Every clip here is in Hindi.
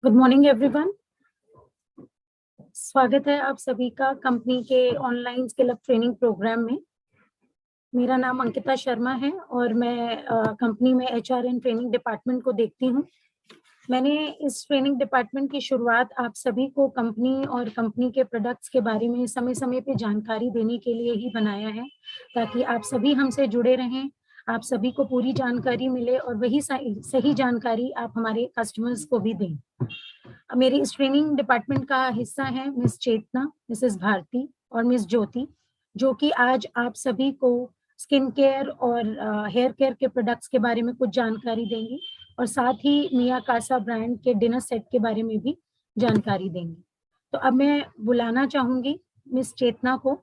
Good morning everyone. स्वागत है आप सभी का कंपनी के online skill up training program में। मेरा नाम अंकिता शर्मा है और मैं कंपनी में एचआर एंड ट्रेनिंग डिपार्टमेंट को देखती हूँ। मैंने इस ट्रेनिंग डिपार्टमेंट की शुरुआत आप सभी को कंपनी और कंपनी के प्रोडक्ट्स के बारे में समय समय पे जानकारी देने के लिए ही बनाया है, ताकि आप सभी हमसे जुड़े रहें, आप सभी को पूरी जानकारी मिले और वही सही जानकारी आप हमारे कस्टमर्स को भी दें। मेरी इस ट्रेनिंग डिपार्टमेंट का हिस्सा है मिस चेतना, मिसेस भारती और मिस ज्योति, जो कि आज आप सभी को स्किन केयर और हेयर केयर के प्रोडक्ट्स के बारे में कुछ जानकारी देंगी और साथ ही मिया कासा ब्रांड के डिनर सेट के बारे में भी जानकारी देंगी। तो अब मैं बुलाना चाहूंगी मिस चेतना को,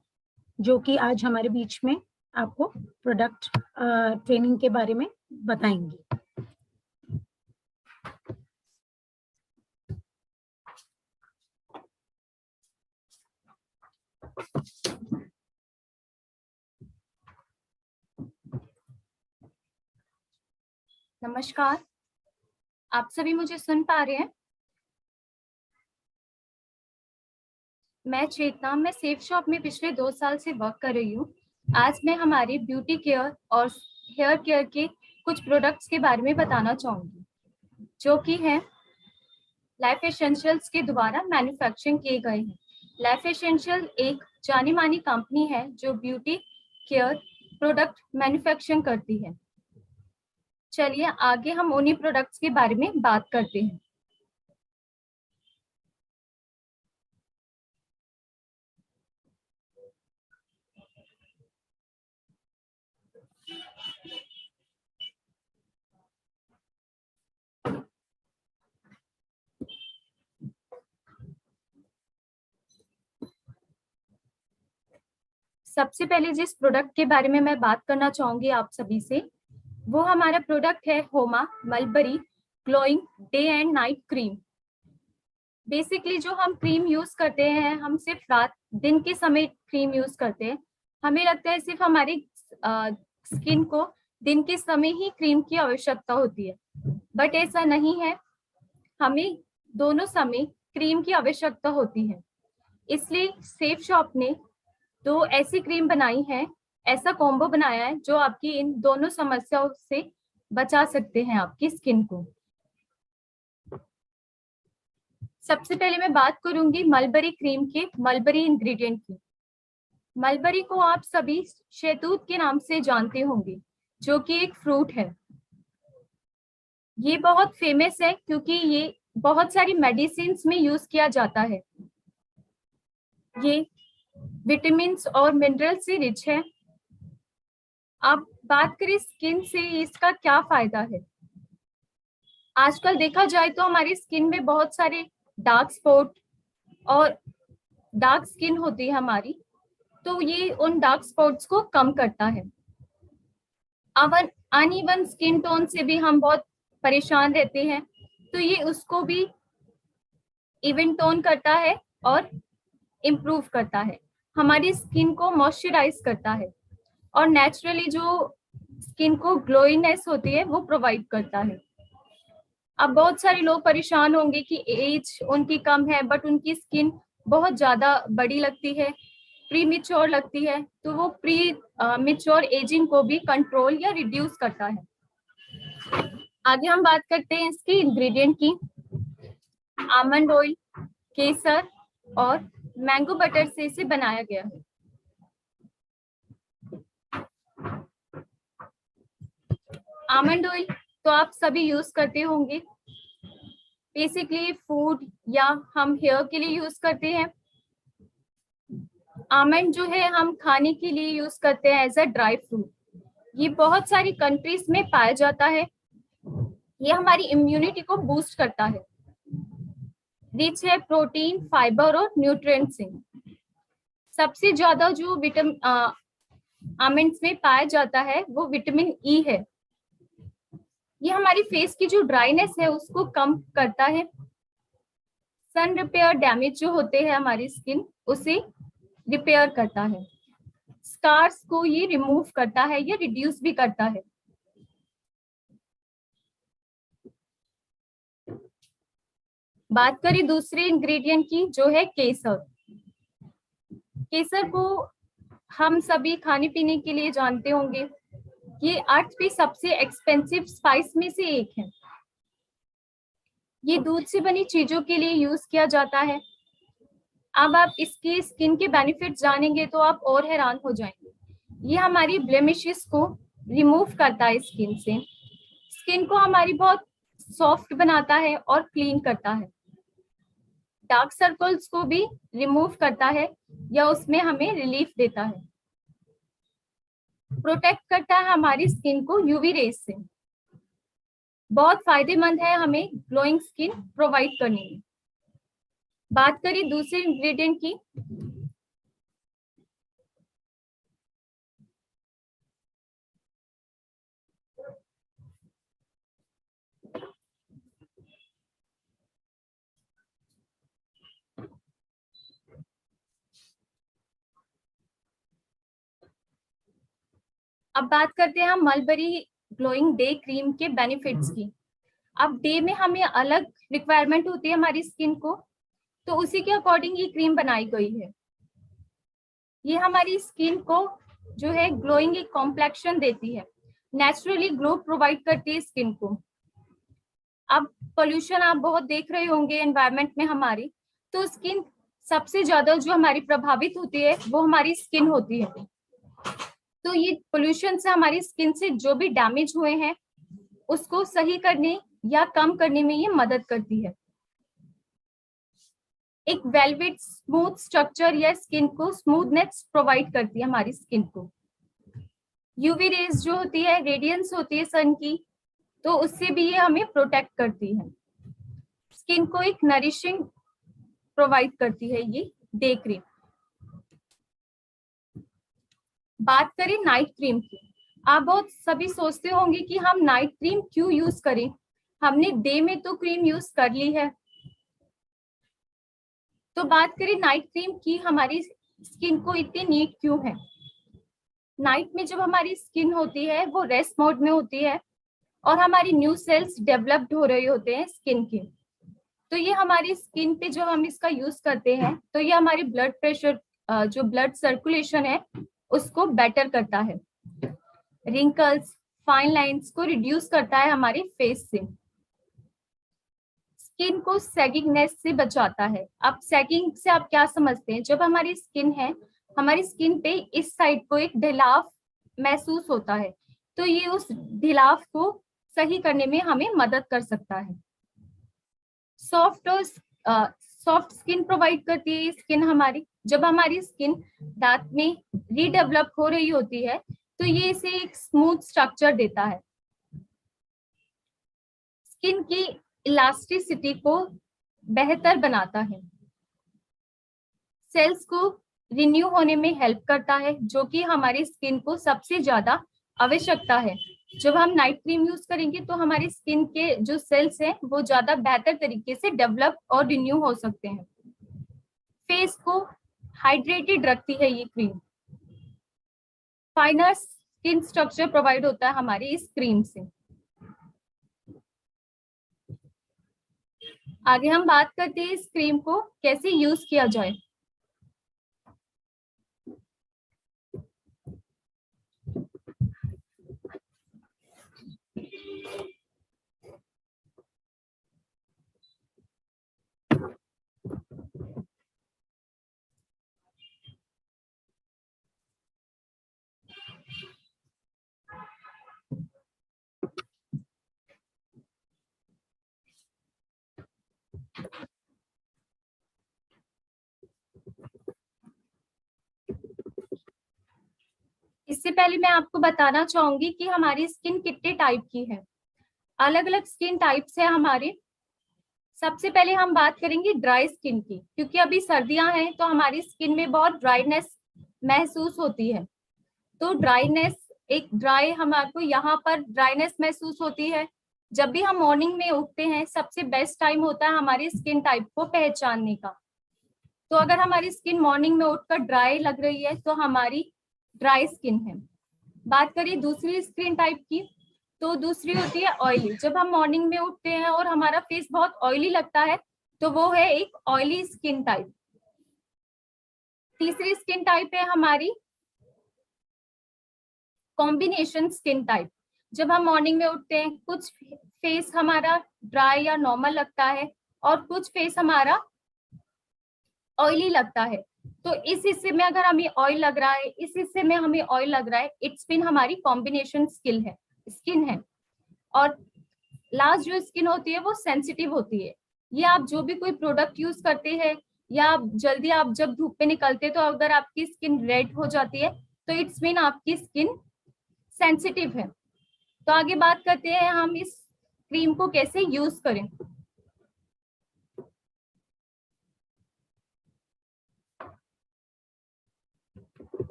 जो कि आज हमारे बीच में आपको प्रोडक्ट ट्रेनिंग के बारे में बताएंगी। नमस्कार, आप सभी मुझे सुन पा रहे हैं? मैं चेतना, मैं सेफ शॉप में पिछले 2 साल से वर्क कर रही हूँ। आज मैं हमारी ब्यूटी केयर और हेयर केयर के कुछ प्रोडक्ट्स के बारे में बताना चाहूंगी, जो कि हैं लाइफ एसेंशियल्स के द्वारा मैन्युफैक्चरिंग किए गए हैं। लाइफ एसेंशियल एक जानी मानी कंपनी है जो ब्यूटी केयर प्रोडक्ट मैन्युफैक्चरिंग करती है। चलिए आगे हम उन्हीं प्रोडक्ट्स के बारे में बात करते हैं। सबसे पहले जिस प्रोडक्ट के बारे में मैं बात करना चाहूंगी आप सभी से, वो हमारा प्रोडक्ट है होमा mulberry glowing day and night cream. Basically जो हम क्रीम यूज करते हैं, हम सिर्फ दिन के समय क्रीम यूज करते हैं। हमें लगता है सिर्फ हमारी स्किन को दिन के समय ही क्रीम की आवश्यकता होती है, बट ऐसा नहीं है। हमें दोनों समय क्रीम की आवश्यकता होती है। इसलिए सेफ शॉप ने 2 ऐसी क्रीम बनाई है, ऐसा कॉम्बो बनाया है जो आपकी इन दोनों समस्याओं से बचा सकते हैं आपकी स्किन को। सबसे पहले मैं बात करूंगी मलबरी क्रीम के मलबरी इंग्रेडिएंट की। मलबरी को आप सभी शहतूत के नाम से जानते होंगे, जो कि एक फ्रूट है। ये बहुत फेमस है क्योंकि ये बहुत सारी मेडिसिन में यूज किया जाता है। ये विटामिन और मिनरल से रिच है। अब बात करें स्किन से इसका क्या फायदा है। आजकल देखा जाए तो हमारी स्किन में बहुत सारे डार्क स्पॉट और डार्क स्किन होती है हमारी, तो ये उन डार्क स्पॉट्स को कम करता है। अब अनइवन स्किन टोन से भी हम बहुत परेशान रहते हैं, तो ये उसको भी इवन टोन करता है और इम्प्रूव करता है। हमारी स्किन को मॉइस्चराइज करता है और नेचुरली जो स्किन को ग्लोइनेस होती है वो प्रोवाइड करता है। अब बहुत सारे लोग परेशान होंगे कि एज उनकी कम है बट उनकी स्किन बहुत ज्यादा बड़ी लगती है, प्री मिच्योर लगती है, तो वो प्री मिच्योर एजिंग को भी कंट्रोल या रिड्यूस करता है। आगे हम बात करते हैं इसके इंग्रेडिएंट की। आमंड ऑयल, केसर और मैंगो बटर से इसे बनाया गया है। आमंड ऑयल तो आप सभी यूज करते होंगे, बेसिकली फूड या हम हेयर के लिए यूज करते हैं। आमंड जो है हम खाने के लिए यूज करते हैं एज अ ड्राई फ्रूट। ये बहुत सारी कंट्रीज में पाया जाता है। ये हमारी इम्यूनिटी को बूस्ट करता है। रिच है प्रोटीन, फाइबर और न्यूट्रिएंट से। सबसे ज्यादा जो आमंड्स में पाया जाता है वो विटामिन ई है। ये हमारी फेस की जो ड्राइनेस है उसको कम करता है। सन रिपेयर डैमेज जो होते हैं हमारी स्किन, उसे रिपेयर करता है। स्कार्स को ये रिमूव करता है या रिड्यूस भी करता है। बात करें दूसरे इंग्रेडिएंट की, जो है केसर। केसर को हम सभी खाने पीने के लिए जानते होंगे। ये अर्थ पे सबसे एक्सपेंसिव स्पाइस में से एक है। ये दूध से बनी चीजों के लिए यूज किया जाता है। अब आप इसके स्किन के बेनिफिट जानेंगे तो आप और हैरान हो जाएंगे। ये हमारी ब्लेमिशेस को रिमूव करता है स्किन से। स्किन को हमारी बहुत सॉफ्ट बनाता है और क्लीन करता है। डार्क सर्कल्स को भी रिमूव करता है या उसमें हमें रिलीफ देता है। प्रोटेक्ट करता है हमारी स्किन को यूवी रेज से। बहुत फायदेमंद है हमें ग्लोइंग स्किन प्रोवाइड करने में। बात करें दूसरे इंग्रेडिएंट की, अब बात करते हैं हम मलबरी ग्लोइंग डे क्रीम के बेनिफिट्स की। अब डे में हमें अलग रिक्वायरमेंट होती है हमारी स्किन को, तो उसी के अकॉर्डिंग ये क्रीम बनाई गई है। ये हमारी स्किन को जो है ग्लोइंग एक कॉम्प्लेक्शन देती है, नेचुरली ग्लो प्रोवाइड करती है स्किन को। अब पोल्यूशन आप बहुत देख रहे होंगे एनवायरनमेंट में हमारी, तो स्किन सबसे ज्यादा जो हमारी प्रभावित होती है वो हमारी स्किन होती है। तो ये पोल्यूशन से हमारी स्किन से जो भी डैमेज हुए हैं उसको सही करने या कम करने में ये मदद करती है। एक वेलवेट स्मूथ स्ट्रक्चर या स्किन को स्मूथनेस प्रोवाइड करती है हमारी स्किन को। यूवी रेज जो होती है, रेडियंस होती है सन की, तो उससे भी ये हमें प्रोटेक्ट करती है। स्किन को एक नरिशिंग प्रोवाइड करती है ये डे क्रीम। बात करें नाइट क्रीम की। आप बहुत सभी सोचते होंगे कि हम नाइट क्रीम क्यों यूज करें, हमने डे में तो क्रीम यूज कर ली है। तो बात करें नाइट क्रीम की, हमारी स्किन को इतनी नीड क्यों है। नाइट में जब हमारी स्किन होती है वो रेस्ट मोड में होती है और हमारी न्यू सेल्स डेवलप्ड हो रहे होते हैं स्किन के। तो ये हमारी स्किन पे जो हम इसका यूज करते हैं, तो ये हमारी ब्लड प्रेशर, जो ब्लड सर्कुलेशन है उसको बेटर करता है। रिंकल्स, फाइन लाइंस को रिड्यूस करता है हमारे फेस से। स्किन को सैगिंगनेस से बचाता है। अब सैगिंग से आप क्या समझते हैं? जब हमारी स्किन है, हमारी स्किन पे इस साइड को एक ढिलाव महसूस होता है, तो ये उस ढिलाव को सही करने में हमें मदद कर सकता है। सॉफ्ट स्किन प्रोवाइड करती है स्किन हमारी। जब हमारी स्किन दांत में रीडेवलप हो रही होती है तो ये इसे एक स्मूथ स्ट्रक्चर देता है। स्किन की इलास्टिसिटी को बेहतर बनाता है। सेल्स को रिन्यू होने में हेल्प करता है, जो कि हमारी स्किन को सबसे ज्यादा आवश्यकता है। जब हम नाइट क्रीम यूज करेंगे तो हमारी स्किन के जो सेल्स हैं वो ज्यादा बेहतर तरीके से डेवलप और रिन्यू हो सकते हैं। फेस को हाइड्रेटेड रखती है ये क्रीम। फाइनर स्किन स्ट्रक्चर प्रोवाइड होता है हमारी इस क्रीम से। आगे हम बात करते हैं इस क्रीम को कैसे यूज किया जाए। इससे पहले मैं आपको बताना चाहूंगी कि हमारी स्किन कितने टाइप की है। अलग अलग स्किन टाइप्स है हमारे। सबसे पहले हम बात करेंगे ड्राई स्किन की, क्योंकि अभी सर्दियां हैं तो हमारी स्किन में बहुत ड्राईनेस महसूस होती है। तो ड्राईनेस, एक ड्राई हमारे को यहाँ पर ड्राईनेस महसूस होती है। जब भी हम मॉर्निंग में उठते हैं, सबसे बेस्ट टाइम होता है हमारी स्किन टाइप को पहचानने का। तो अगर हमारी स्किन मॉर्निंग में उठकर ड्राई लग रही है तो हमारी ड्राई स्किन है। बात करिए दूसरी स्किन टाइप की, तो दूसरी होती है ऑयली। जब हम मॉर्निंग में उठते हैं और हमारा फेस बहुत ऑयली लगता है तो वो है एक ऑयली स्किन टाइप। तीसरी स्किन टाइप है हमारी कॉम्बिनेशन स्किन टाइप। जब हम मॉर्निंग में उठते हैं, कुछ फेस हमारा ड्राई या नॉर्मल लगता है और कुछ फेस हमारा ऑयली लगता है। तो इस हिस्से में अगर हमें ऑयल लग रहा है, इस हिस्से में हमें ऑयल लग रहा है, इट्स मीन हमारी कॉम्बिनेशन स्किन है। और लास्ट जो स्किन होती है वो सेंसिटिव होती है। ये आप जो भी कोई प्रोडक्ट यूज करते हैं या जल्दी आप जब धूप पे निकलते हैं, तो अगर आपकी स्किन रेड हो जाती है तो इट्स मीन आपकी स्किन सेंसिटिव है। तो आगे बात करते हैं हम इस क्रीम को कैसे यूज करें।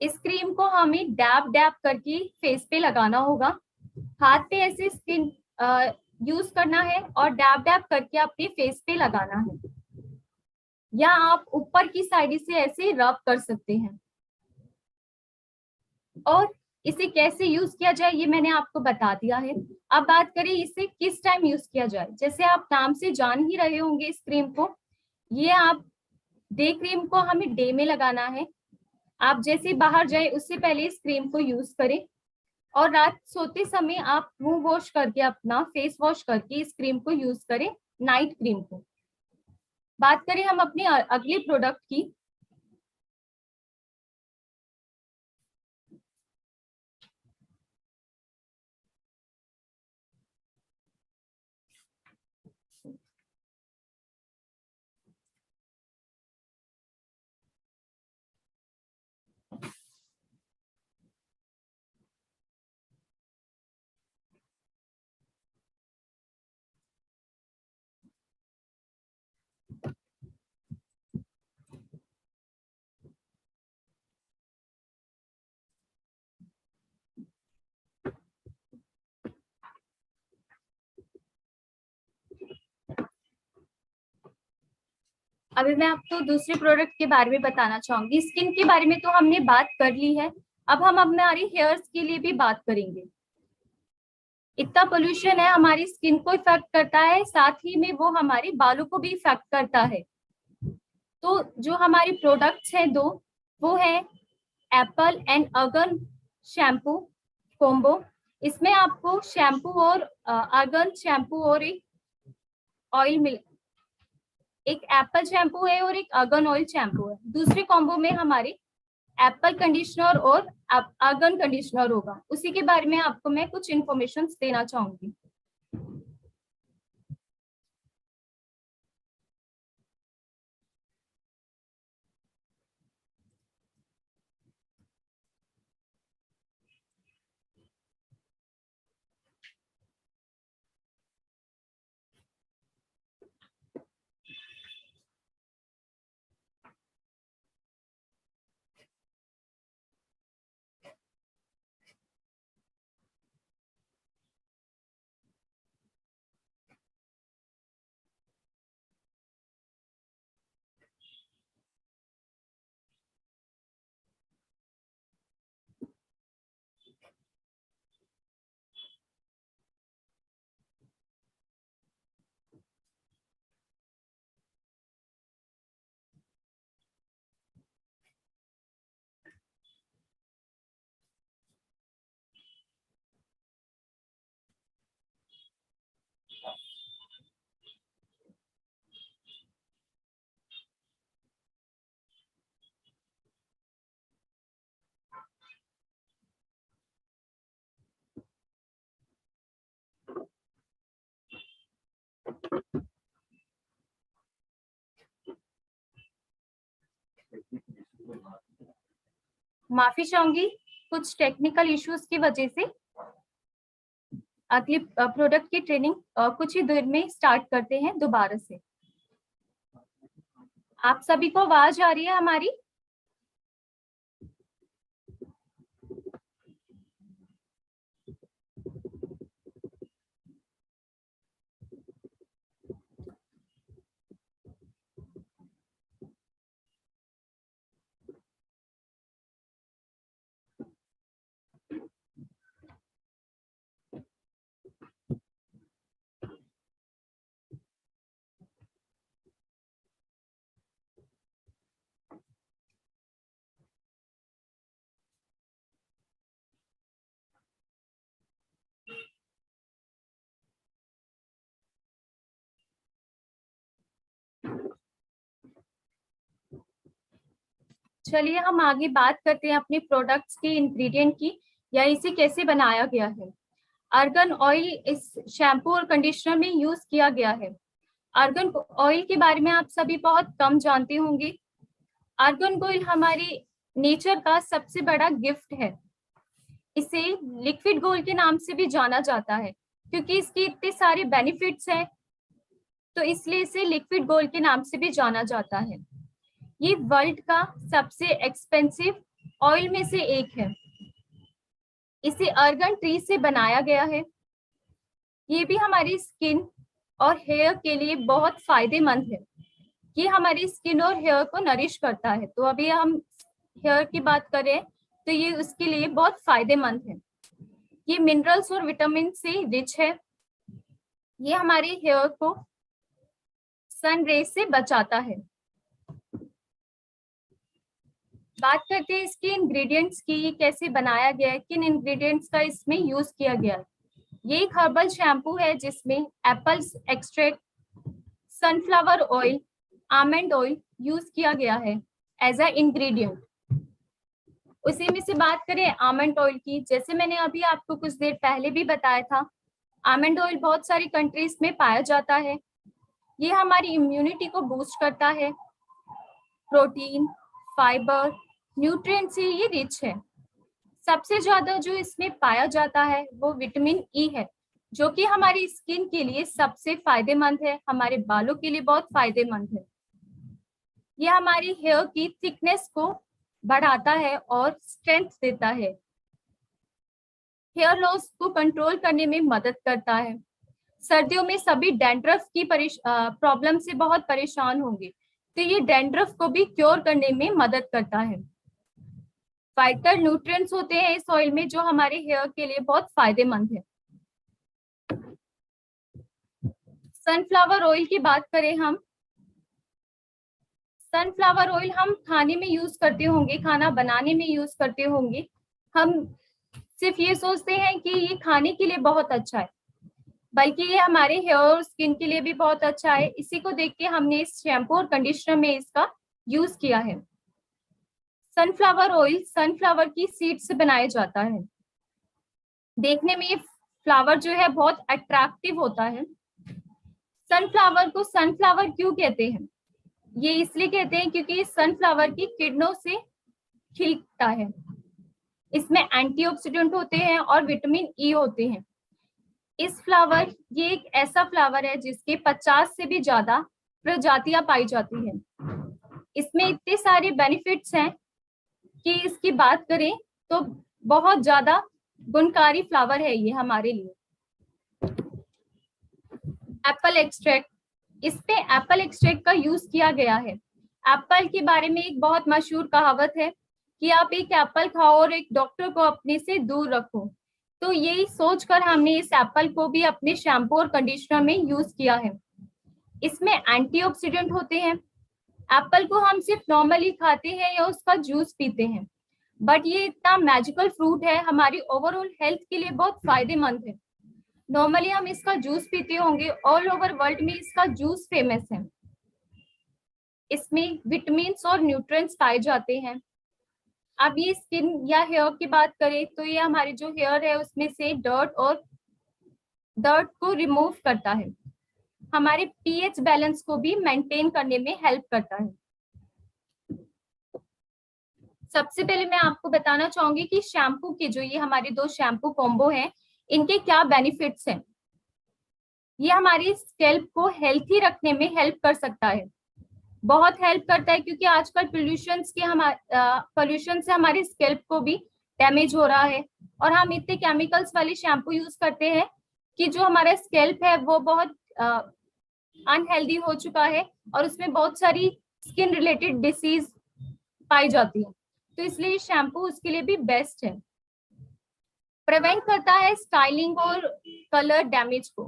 इस क्रीम को हमें डैब डैब करके फेस पे लगाना होगा। हाथ पे ऐसे स्किन यूज करना है और डैब डैब करके अपने फेस पे लगाना है, या आप ऊपर की साइड से ऐसे रब कर सकते हैं। और इसे कैसे यूज किया जाए ये मैंने आपको बता दिया है। अब बात करें इसे किस टाइम यूज किया जाए। जैसे आप नाम से जान ही रहे होंगे इस क्रीम को, ये आप डे क्रीम को हमें डे में लगाना है। आप जैसे बाहर जाए उससे पहले इस क्रीम को यूज करें, और रात सोते समय आप मुंह वॉश करके, अपना फेस वॉश करके इस क्रीम को यूज करें, नाइट क्रीम को। बात करें हम अपने अगले प्रोडक्ट की। अभी मैं आपको दूसरे प्रोडक्ट के बारे में बताना चाहूंगी। स्किन के बारे में तो हमने बात कर ली है, अब हम हमारी हेयर्स के लिए भी बात करेंगे। इतना पोल्यूशन है, हमारी स्किन को इफेक्ट करता है, साथ ही में वो हमारे बालों को भी इफेक्ट करता है। तो जो हमारी प्रोडक्ट्स हैं दो, वो है Apple and organ shampoo combo. इसमें आपको शैम्पू और अर्गन शैम्पू और एक ऑयल मिल, एक एप्पल शैम्पू है और एक अर्गन ऑयल शैम्पू है। दूसरे कॉम्बो में हमारे एप्पल कंडीशनर और अर्गन कंडीशनर होगा। उसी के बारे में आपको मैं कुछ इंफॉर्मेशन देना चाहूंगी। माफी चाहूंगी, कुछ टेक्निकल इश्यूज की वजह से अगले प्रोडक्ट की ट्रेनिंग कुछ ही देर में स्टार्ट करते हैं दोबारा से। आप सभी को आवाज आ रही है हमारी? चलिए हम आगे बात करते हैं अपने प्रोडक्ट्स के इंग्रेडिएंट की, या इसे कैसे बनाया गया है। आर्गन ऑयल इस शैम्पू और कंडीशनर में यूज किया गया है। आर्गन ऑयल के बारे में आप सभी बहुत कम जानते होंगे। आर्गन ऑयल हमारी नेचर का सबसे बड़ा गिफ्ट है। इसे लिक्विड गोल्ड के नाम से भी जाना जाता है क्योंकि इसके इतने सारे बेनिफिट्स हैं, तो इसलिए इसे लिक्विड गोल्ड के नाम से भी जाना जाता है। ये वर्ल्ड का सबसे एक्सपेंसिव ऑयल में से एक है। इसे आर्गन ट्री से बनाया गया है। ये भी हमारी स्किन और हेयर के लिए बहुत फायदेमंद है। ये हमारी स्किन और हेयर को नरिश करता है। तो अभी हम हेयर की बात करें तो ये उसके लिए बहुत फायदेमंद है। ये मिनरल्स और विटामिन से रिच है। ये हमारे हेयर को सन रे से बचाता है। बात करते हैं इसके इंग्रेडिएंट्स की, ये कैसे बनाया गया है, किन इंग्रेडिएंट्स का इसमें यूज किया गया है। ये एक हर्बल शैम्पू है जिसमें Apple extract, sunflower oil, almond oil use किया गया है एज अ इंग्रेडिएंट। उसी में से बात करें आमंड ऑयल की, जैसे मैंने अभी आपको कुछ देर पहले भी बताया था, आमंड ऑयल बहुत सारी कंट्रीज में पाया जाता है। ये हमारी इम्यूनिटी को बूस्ट करता है। प्रोटीन, फाइबर, न्यूट्रिएंट से ये रिच है। सबसे ज्यादा जो इसमें पाया जाता है वो विटामिन ई है, जो कि हमारी स्किन के लिए सबसे फायदेमंद है, हमारे बालों के लिए बहुत फायदेमंद है। ये हमारी हेयर की थिकनेस को बढ़ाता है और स्ट्रेंथ देता है। हेयर लॉस को कंट्रोल करने में मदद करता है। सर्दियों में सभी डैंड्रफ की प्रॉब्लम से बहुत परेशान होंगे, तो ये डैंड्रफ को भी क्योर करने में मदद करता है। वाइटल न्यूट्रिएंट्स होते हैं इस ऑयल में जो हमारे हेयर के लिए बहुत फायदेमंद है। सनफ्लावर ऑयल की बात करें हम, सनफ्लावर ऑयल हम खाने में यूज करते होंगे, खाना बनाने में यूज करते होंगे। हम सिर्फ ये सोचते हैं कि ये खाने के लिए बहुत अच्छा है, बल्कि ये हमारे हेयर और स्किन के लिए भी बहुत अच्छा है। इसी को देख के हमने इस शैम्पू और कंडीशनर में इसका यूज किया है। सनफ्लावर ऑयल सनफ्लावर की सीड से बनाया जाता है। देखने में ये फ्लावर जो है बहुत अट्रैक्टिव होता है। सनफ्लावर को सनफ्लावर क्यों कहते हैं? ये इसलिए कहते हैं क्योंकि सनफ्लावर की किरणों से खिलता है। इसमें एंटीऑक्सीडेंट होते हैं और विटामिन ई होते हैं। ये एक ऐसा फ्लावर है जिसके 50 से भी ज्यादा प्रजातियां पाई जाती हैं। इसमें इतने सारे बेनिफिट्स हैं कि इसकी बात करें तो बहुत ज्यादा गुणकारी फ्लावर है ये हमारे लिए। एप्पल एक्सट्रैक्ट, इस पे एप्पल एक्सट्रैक्ट का यूज किया गया है। एप्पल के बारे में एक बहुत मशहूर कहावत है कि आप एक एप्पल खाओ और एक डॉक्टर को अपने से दूर रखो। तो यही सोचकर हमने इस एप्पल को भी अपने शैम्पू और कंडीशनर में यूज किया है। इसमें एंटीऑक्सीडेंट होते हैं। एप्पल को हम सिर्फ नॉर्मली खाते हैं या उसका जूस पीते हैं, बट ये इतना मैजिकल फ्रूट है, हमारी ओवरऑल हेल्थ के लिए बहुत फायदेमंद है। नॉर्मली हम इसका जूस पीते होंगे, ऑल ओवर वर्ल्ड में इसका जूस फेमस है। इसमें विटामिन और न्यूट्रिएंट्स पाए जाते हैं। अब ये स्किन या हेयर की बात करें तो ये हमारे जो हेयर है उसमें से डर्ट को रिमूव करता है। हमारे पीएच बैलेंस को भी मेंटेन करने में हेल्प करता है। सबसे पहले मैं आपको बताना चाहूंगी कि शैम्पू के जो ये हमारे दो शैम्पू कॉम्बो हैं, इनके क्या बेनिफिट्स हैं। ये हमारी स्कैल्प को हेल्थी रखने में हेल्प कर सकता है, बहुत हेल्प करता है, क्योंकि आजकल पोल्यूशन से हमारी स्कैल्प को भी डैमेज हो रहा है और हम इतने केमिकल्स वाले शैम्पू यूज करते हैं कि जो हमारा स्कैल्प है वो बहुत अनहेल्दी हो चुका है और उसमें बहुत सारी स्किन रिलेटेड डिसीज पाई जाती है। तो इसलिए शैम्पू उसके लिए भी बेस्ट है। प्रिवेंट करता है स्टाइलिंग और कलर डैमेज को।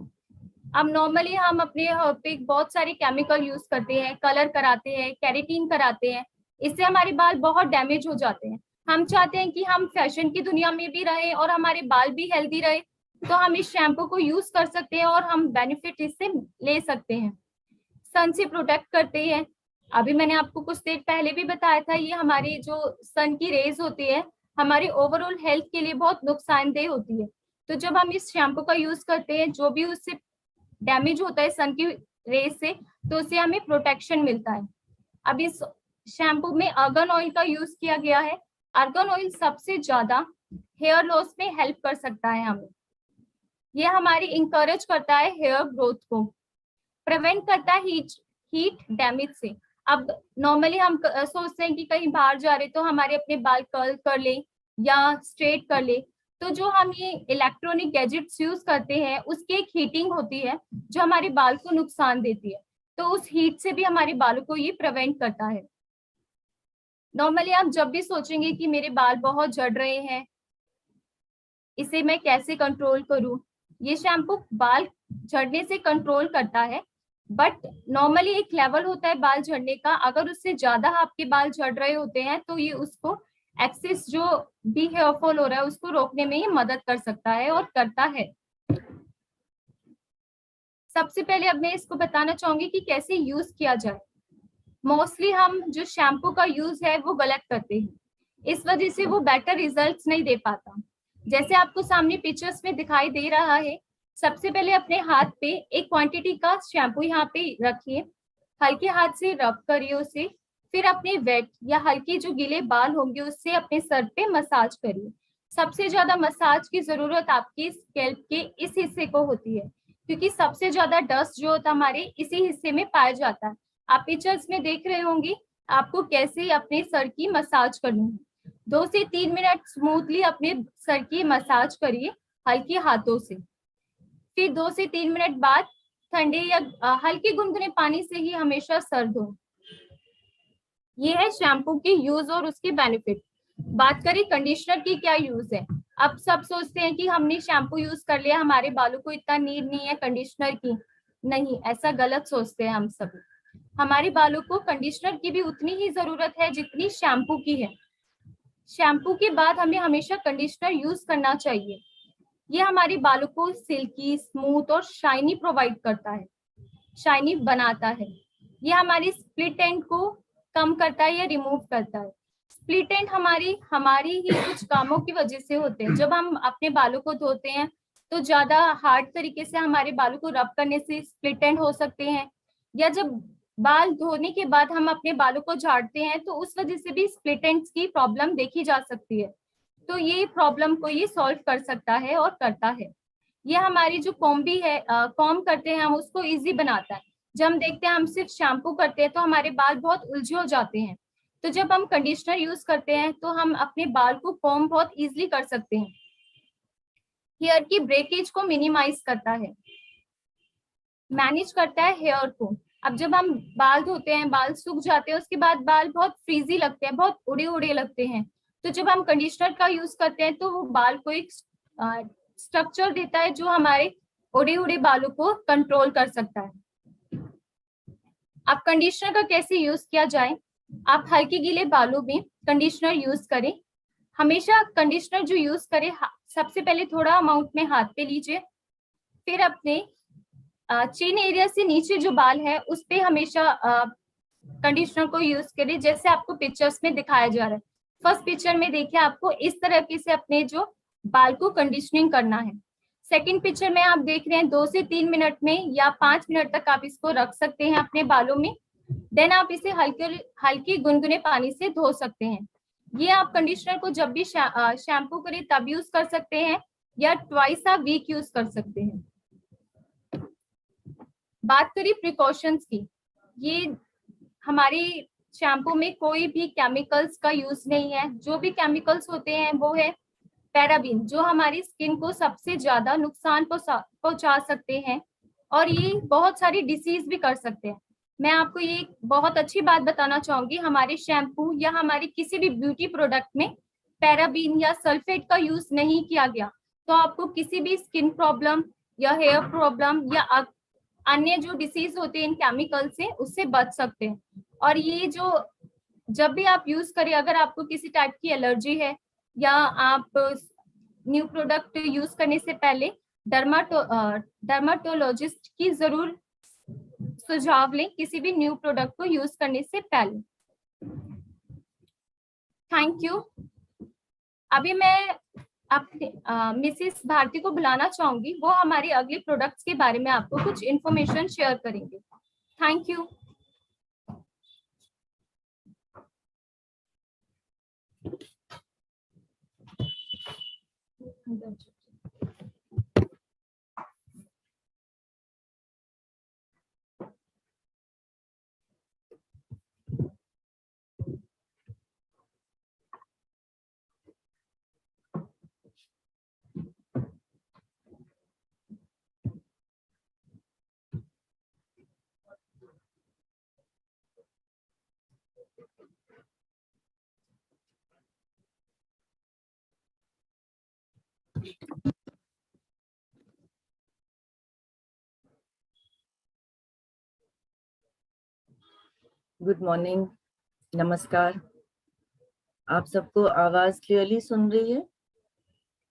अब नॉर्मली हम अपने हेयर पे बहुत सारे केमिकल यूज करते हैं, कलर कराते हैं, केराटिन कराते हैं, इससे हमारे बाल बहुत डैमेज हो जाते हैं। हम चाहते हैं कि हम फैशन की दुनिया में भी रहें और हमारे बाल भी हेल्दी रहे, तो हम इस शैम्पू को यूज कर सकते हैं और हम बेनिफिट इससे ले सकते हैं। सन से प्रोटेक्ट करते हैं, अभी मैंने आपको कुछ देर पहले भी बताया था, ये हमारी जो सन की रेज होती है हमारी ओवरऑल हेल्थ के लिए बहुत नुकसानदेह होती है। तो जब हम इस शैम्पू का यूज करते हैं, जो भी उससे डैमेज होता है सन की रेज से, तो उससे हमें प्रोटेक्शन मिलता है। अब इस शैम्पू में आर्गन ऑयल का यूज किया गया है। आर्गन ऑयल सबसे ज्यादा हेयर लॉस में हेल्प कर सकता है हमें। ये हमारी इंकरेज करता है हेयर ग्रोथ को, प्रिवेंट करता है हीट डैमेज से। अब नॉर्मली हम सोचते हैं कि कहीं बाहर जा रहे तो हमारे अपने बाल कर्ल कर ले या स्ट्रेट कर ले, तो जो हम ये इलेक्ट्रॉनिक गैजेट्स यूज करते हैं उसकी एक हीटिंग होती है जो हमारे बाल को नुकसान देती है। तो उस हीट से भी हमारे बालों को ये प्रिवेंट करता है। नॉर्मली आप जब भी सोचेंगे कि मेरे बाल बहुत झड़ रहे हैं, इसे मैं कैसे कंट्रोल करूं, ये शैम्पू बाल झड़ने से कंट्रोल करता है। बट नॉर्मली एक लेवल होता है बाल झड़ने का, अगर उससे ज्यादा आपके बाल झड़ रहे होते हैं तो ये उसको एक्सेस जो भी हेयर फॉल हो रहा है उसको रोकने में ये मदद कर सकता है और करता है। सबसे पहले अब मैं इसको बताना चाहूंगी कि कैसे यूज किया जाए। मोस्टली हम जो शैम्पू का यूज है वो गलत करते हैं, इस वजह से वो बेटर रिजल्ट्स नहीं दे पाता। जैसे आपको सामने पिक्चर्स में दिखाई दे रहा है, सबसे पहले अपने हाथ पे एक क्वांटिटी का शैम्पू यहाँ पे रखिए, हल्के हाथ से रब करिए उसे, फिर अपने वेट या हल्के जो गीले बाल होंगे उससे अपने सर पे मसाज करिए। सबसे ज्यादा मसाज की जरूरत आपकी स्कैल्प के इस हिस्से को होती है, क्योंकि सबसे ज्यादा डस्ट जो होता है हमारे इसी हिस्से में पाया जाता है। आप पिक्चर्स में देख रहे होंगे आपको कैसे अपने सर की मसाज करनी है। 2 से 3 मिनट स्मूथली अपने सर की मसाज करिए हल्के हाथों से। फिर 2 से 3 मिनट बाद ठंडे या हल्के गुनगुने पानी से ही हमेशा सर धो। ये है शैम्पू की यूज और उसके बेनिफिट। बात करें कंडीशनर की क्या यूज है। अब सब सोचते हैं कि हमने शैम्पू यूज कर लिया, हमारे बालों को इतना नीड नहीं है कंडीशनर की। नहीं, ऐसा गलत सोचते हैं हम सब। हमारे बालों को कंडीशनर की भी उतनी ही जरूरत है जितनी शैम्पू की है। शैम्पू के बाद हमें हमेशा कंडीशनर यूज करना चाहिए। ये हमारे बालों को सिल्की, स्मूथ और शाइनी प्रोवाइड करता है, शाइनी बनाता है। ये हमारी स्प्लिट एंड को कम करता है या रिमूव करता है। स्प्लिट एंड हमारी ही कुछ कामों की वजह से होते हैं। जब हम अपने बालों को धोते हैं तो ज्यादा हार्ड तरीके से हमारे बालों को रब करने से स्प्लिट एंड हो सकते हैं, या जब बाल धोने के बाद हम अपने बालों को झाड़ते हैं तो उस वजह से भी स्प्लिट एंड्स की प्रॉब्लम देखी जा सकती है। तो ये प्रॉब्लम को ये सॉल्व कर सकता है और करता है। ये हमारी जो कॉम्बी है, कॉम करते हैं हम, उसको इजी बनाता है। जब हम देखते हैं हम सिर्फ शैम्पू करते हैं तो हमारे बाल बहुत उलझे हो जाते हैं, तो जब हम कंडीशनर यूज करते हैं तो हम अपने बाल को कॉम बहुत इजीली कर सकते हैं। हेयर की ब्रेकेज को मिनिमाइज करता है, मैनेज करता है हेयर को। अब जब हम बाल धोते हैं, बाल सूख जाते हैं, उसके बाद बाल बहुत फ्रीजी लगते हैं, बहुत उड़े उड़े लगते हैं। तो जब हम कंडीशनर का यूज करते हैं तो वो बाल को एक स्ट्रक्चर देता है जो हमारे उड़े उड़े बालों को कंट्रोल कर सकता है। अब कंडीशनर का कैसे यूज किया जाए। आप हल्के गीले बालों में कंडीशनर यूज करें। हमेशा कंडीशनर जो यूज करें, सबसे पहले थोड़ा अमाउंट में हाथ पे लीजिए, फिर अपने चिन एरिया से नीचे जो बाल है उस पे हमेशा कंडीशनर को यूज करें, जैसे आपको पिक्चर्स में दिखाया जा रहा है। फर्स्ट पिक्चर में देखिए आपको इस तरीके से अपने जो बाल को कंडीशनिंग करना है। सेकंड पिक्चर में आप देख रहे हैं 2 से 3 मिनट में या 5 मिनट तक आप इसको रख सकते हैं अपने बालों में। देन आप इसे हल्के गुनगुने पानी से धो सकते हैं। ये आप कंडीशनर को जब भी शैम्पू करें तब यूज कर सकते हैं या ट्वाइस अ वीक यूज कर सकते हैं। बात करें प्रिकॉशंस की, ये हमारी शैम्पू में कोई भी केमिकल्स का यूज नहीं है। जो भी केमिकल्स होते हैं वो है पैराबीन, जो हमारी स्किन को सबसे ज्यादा नुकसान पहुंचा सकते हैं और ये बहुत सारी डिसीज भी कर सकते हैं। मैं आपको ये बहुत अच्छी बात बताना चाहूंगी, हमारे शैम्पू या हमारे किसी भी ब्यूटी प्रोडक्ट में पैराबीन या सल्फेट का यूज नहीं किया गया, तो आपको किसी भी स्किन प्रॉब्लम या हेयर प्रॉब्लम या अन्य जो डिसीज होते हैं इन केमिकल से, उससे बच सकते हैं। और ये जो जब भी आप यूज करें, अगर आपको किसी टाइप की एलर्जी है या आप न्यू प्रोडक्ट यूज करने से पहले डर्माटोलॉजिस्ट की जरूर सुझाव लें किसी भी न्यू प्रोडक्ट को यूज करने से पहले। Thank you. अभी मैं अपने मिसेस भारती को बुलाना चाहूंगी, वो हमारी अगली प्रोडक्ट्स के बारे में आपको कुछ इंफॉर्मेशन शेयर करेंगे। Thank you. गुड मॉर्निंग, नमस्कार। आप सबको आवाज क्लियरली सुन रही है?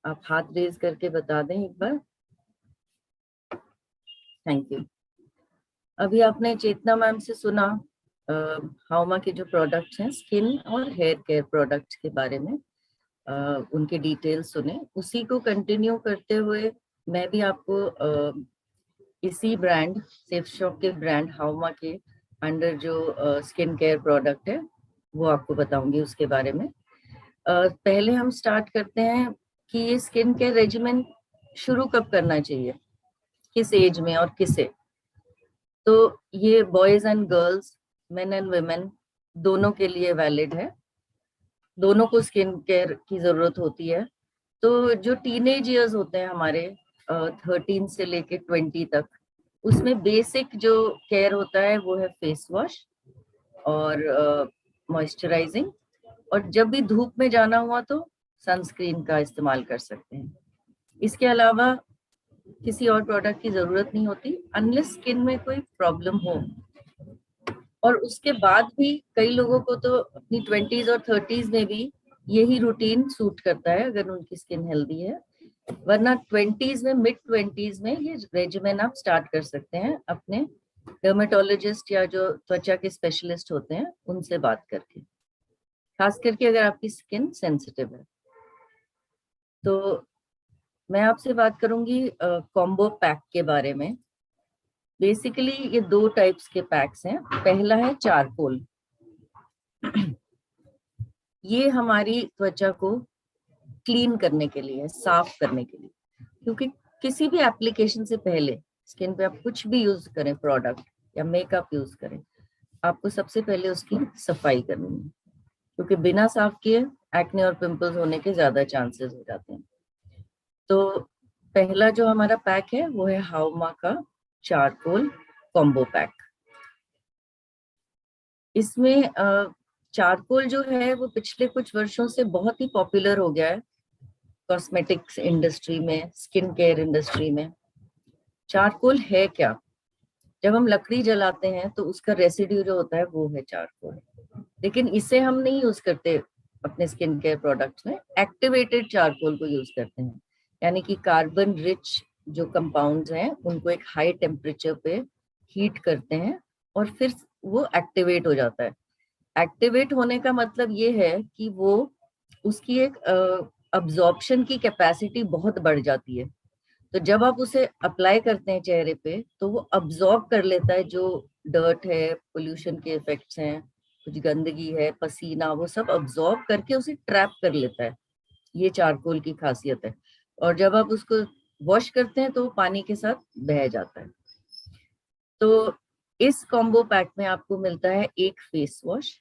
आप हाथ रेज करके बता दें एक बार। Thank you. अभी आपने चेतना मैम से सुना हाउमा के जो प्रोडक्ट्स हैं, स्किन और हेयर केयर प्रोडक्ट्स के बारे में, उनके डिटेल्स सुने। उसी को कंटिन्यू करते हुए मैं भी आपको इसी ब्रांड, सेफ शॉप के ब्रांड हाउमा के अंडर जो स्किन केयर प्रोडक्ट है वो आपको बताऊंगी उसके बारे में। पहले हम स्टार्ट करते हैं कि ये स्किन केयर रेजिमेन शुरू कब करना चाहिए, किस एज में और किसे। तो ये boys and girls, main and women दोनों के लिए वैलिड है। दोनों को स्किन केयर की जरूरत होती है। तो जो टीनेज इयर्स होते हैं हमारे 13 से लेके 20 तक, उसमें बेसिक जो केयर होता है वो है फेस वॉश और मॉइस्चराइजिंग, और जब भी धूप में जाना हुआ तो सनस्क्रीन का इस्तेमाल कर सकते हैं। इसके अलावा किसी और प्रोडक्ट की जरूरत नहीं होती अनलेस स्किन में कोई प्रॉब्लम हो। और उसके बाद भी कई लोगों को तो अपनी 20s और 30s में भी यही रूटीन सूट करता है अगर उनकी स्किन हेल्दी है, वरना 20s में, मिड 20s में ये रेजिमेन आप स्टार्ट कर सकते हैं अपने डर्मेटोलॉजिस्ट या जो त्वचा के स्पेशलिस्ट होते हैं उनसे बात करके, खास करके अगर आपकी स्किन सेंसिटिव है। तो मैं आपसे बात करूंगी कॉम्बो पैक के बारे में। बेसिकली ये दो टाइप्स के पैक्स हैं। पहला है चारकोल। ये हमारी त्वचा को क्लीन करने के लिए, साफ करने के लिए, क्योंकि किसी भी एप्लीकेशन से पहले स्किन पे आप कुछ भी यूज करें, प्रोडक्ट या मेकअप यूज करें, आपको सबसे पहले उसकी सफाई करनी है, क्योंकि बिना साफ किए एक्ने और पिंपल्स होने के ज्यादा चांसेस हो जाते हैं। तो पहला जो हमारा पैक है वो है हाउमा का चारकोल कॉम्बो पैक। इसमें चारकोल जो है वो पिछले कुछ वर्षों से बहुत ही पॉपुलर हो गया है कॉस्मेटिक्स इंडस्ट्री में, स्किन केयर इंडस्ट्री में। चारकोल है क्या? जब हम लकड़ी जलाते हैं तो उसका रेसिड्यू जो होता है वो है चारकोल, लेकिन इसे हम नहीं यूज करते अपने स्किन केयर प्रोडक्ट्स में। एक्टिवेटेड चारकोल को यूज करते हैं, यानी कि कार्बन रिच जो कंपाउंड्स हैं उनको एक हाई टेम्परेचर पे हीट करते हैं और फिर वो एक्टिवेट हो जाता है। एक्टिवेट होने का मतलब ये है कि वो, उसकी एक अब्जॉर्प्शन की कैपेसिटी बहुत बढ़ जाती है। तो जब आप उसे अप्लाई करते हैं चेहरे पे तो वो अब्जॉर्ब कर लेता है जो डर्ट है, पोल्यूशन के इफेक्ट्स हैं, कुछ गंदगी है, पसीना, वो सब अब्जॉर्ब करके उसे ट्रैप कर लेता है। ये चारकोल की खासियत है। और जब आप उसको वॉश करते हैं तो पानी के साथ बह जाता है। तो इस कॉम्बो पैक में आपको मिलता है एक फेस वॉश,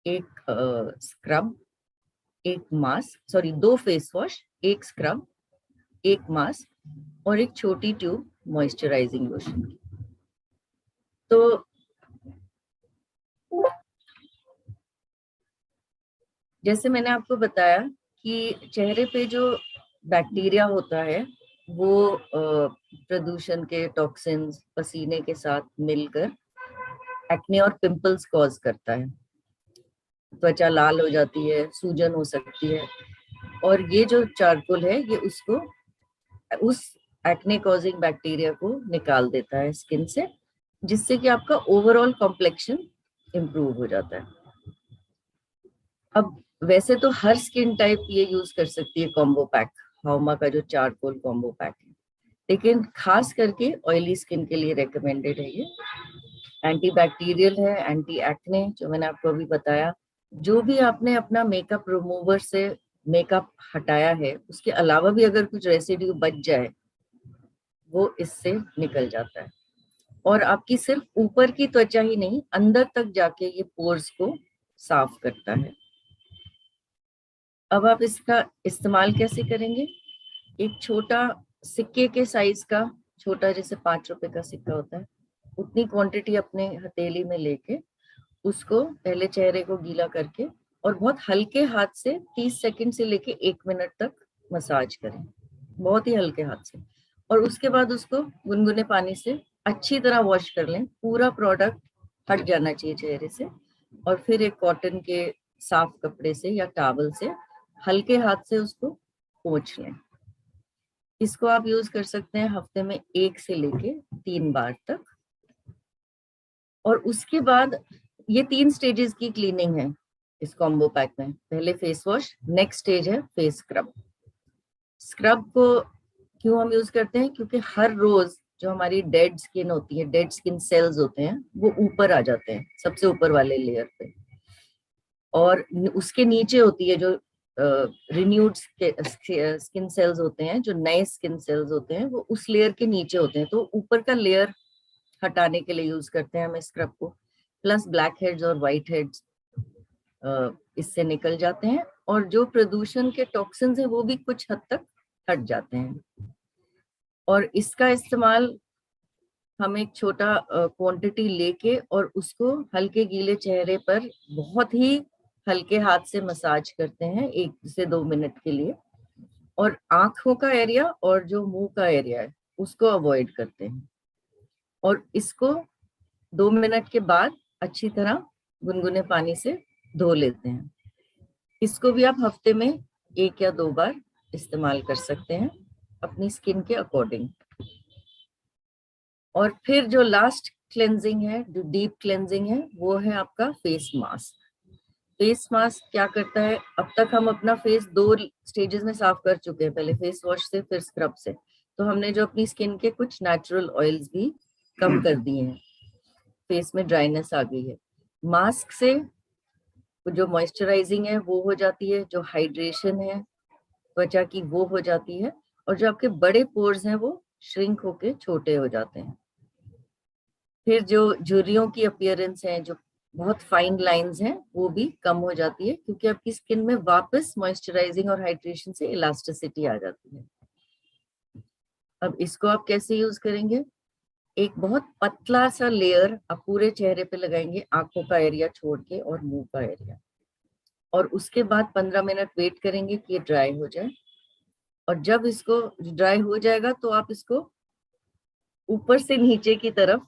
एक स्क्रब, एक मास्क, सॉरी 2 फेस वॉश, एक स्क्रब, एक मास्क और एक छोटी ट्यूब मॉइस्चराइजिंग लोशन की। तो जैसे मैंने आपको बताया कि चेहरे पे जो बैक्टीरिया होता है वो प्रदूषण के टॉक्सिन्स पसीने के साथ मिलकर एक्ने और पिंपल्स कॉज करता है। त्वचा लाल हो जाती है, सूजन हो सकती है, और ये जो चारकोल है ये उसको, उस एक्ने कॉजिंग बैक्टीरिया को निकाल देता है स्किन से, जिससे कि आपका ओवरऑल कॉम्प्लेक्शन इम्प्रूव हो जाता है। अब वैसे तो हर स्किन टाइप ये यूज कर सकती है कॉम्बो पैक, हाउमा का जो चारकोल कॉम्बो पैक है, लेकिन खास करके ऑयली स्किन के लिए रेकमेंडेड है ये। एंटीबैक्टीरियल है, एंटी एक्ने जो मैंने आपको अभी बताया। जो भी आपने अपना मेकअप रिमूवर से मेकअप हटाया है, उसके अलावा भी अगर कुछ रेसिड्यू बच जाए वो इससे निकल जाता है। और आपकी सिर्फ ऊपर की त्वचा ही नहीं, अंदर तक जाके ये पोर्स को साफ करता है। अब आप इसका इस्तेमाल कैसे करेंगे? एक छोटा सिक्के के साइज का, छोटा जैसे 5 रुपए का सिक्का होता है, उतनी क्वांटिटी अपने हथेली में लेके उसको पहले चेहरे को गीला करके और बहुत हल्के हाथ से 30 सेकंड से लेके 1 मिनट तक मसाज करें, बहुत ही हल्के हाथ से। और उसके बाद उसको गुनगुने पानी से अच्छी तरह वॉश कर लें, पूरा प्रोडक्ट हट जाना चाहिए चेहरे से। और फिर एक कॉटन के साफ कपड़े से या टॉवल से हल्के हाथ से उसको पोंछ लें। इसको आप यूज कर सकते हैं हफ्ते में 1 से लेके 3 बार तक। और उसके बाद ये 3 स्टेजेस की क्लीनिंग है इस कॉम्बो पैक में। पहले फेस वॉश, नेक्स्ट स्टेज है फेस स्क्रब। स्क्रब को क्यों हम यूज करते हैं? क्योंकि हर रोज जो हमारी डेड स्किन होती है, डेड स्किन सेल्स होते हैं, वो ऊपर आ जाते हैं, सबसे ऊपर वाले लेयर पे। और उसके नीचे होती है जो रिन्यूड स्किन सेल्स होते हैं, जो नए स्किन सेल्स होते हैं, वो उस लेयर के नीचे होते हैं। तो ऊपर का लेयर हटाने के लिए यूज करते हैं हम स्क्रब को। प्लस ब्लैक हेड्स और व्हाइट हेड्स इससे निकल जाते हैं, और जो प्रदूषण के टॉक्सिन्स हैं वो भी कुछ हद तक हट जाते हैं। और इसका इस्तेमाल हम एक छोटा क्वांटिटी लेके और उसको हल्के गीले चेहरे पर बहुत ही हल्के हाथ से मसाज करते हैं 1 से 2 मिनट के लिए। और आंखों का एरिया और जो मुंह का एरिया है उसको अवॉइड करते हैं। और इसको 2 मिनट के बाद अच्छी तरह गुनगुने पानी से धो लेते हैं। इसको भी आप हफ्ते में 1 या 2 बार इस्तेमाल कर सकते हैं अपनी स्किन के अकॉर्डिंग। और फिर जो लास्ट क्लेंजिंग है, जो डीप क्लेंजिंग है, वो है आपका फेस मास्क। फेस मास्क क्या करता है? अब तक हम अपना फेस 2 स्टेजेस में साफ कर चुके हैं, पहले फेस वॉश से फिर स्क्रब से। तो हमने जो अपनी स्किन के कुछ नेचुरल ऑयल्स भी कम कर दिए हैं, फेस में ड्राइनेस आ गई है। मास्क से जो मॉइस्चराइजिंग है वो हो जाती है, जो हाइड्रेशन है त्वचा की वो हो जाती है, और जो आपके बड़े पोर्स हैं वो श्रिंक होके छोटे हो जाते हैं। फिर जो झुर्रियों की अपीयरेंस है, जो बहुत फाइन लाइंस हैं, वो भी कम हो जाती है, क्योंकि आपकी स्किन में वापस मॉइस्चराइजिंग और हाइड्रेशन से इलास्टिसिटी आ जाती है। अब इसको आप कैसे यूज करेंगे? एक बहुत पतला सा लेयर आप पूरे चेहरे पे लगाएंगे, आंखों का एरिया छोड़ के और मुंह का एरिया। और उसके बाद 15 मिनट वेट करेंगे कि ये ड्राई हो जाए। और जब इसको ड्राई हो जाएगा तो आप इसको ऊपर से नीचे की तरफ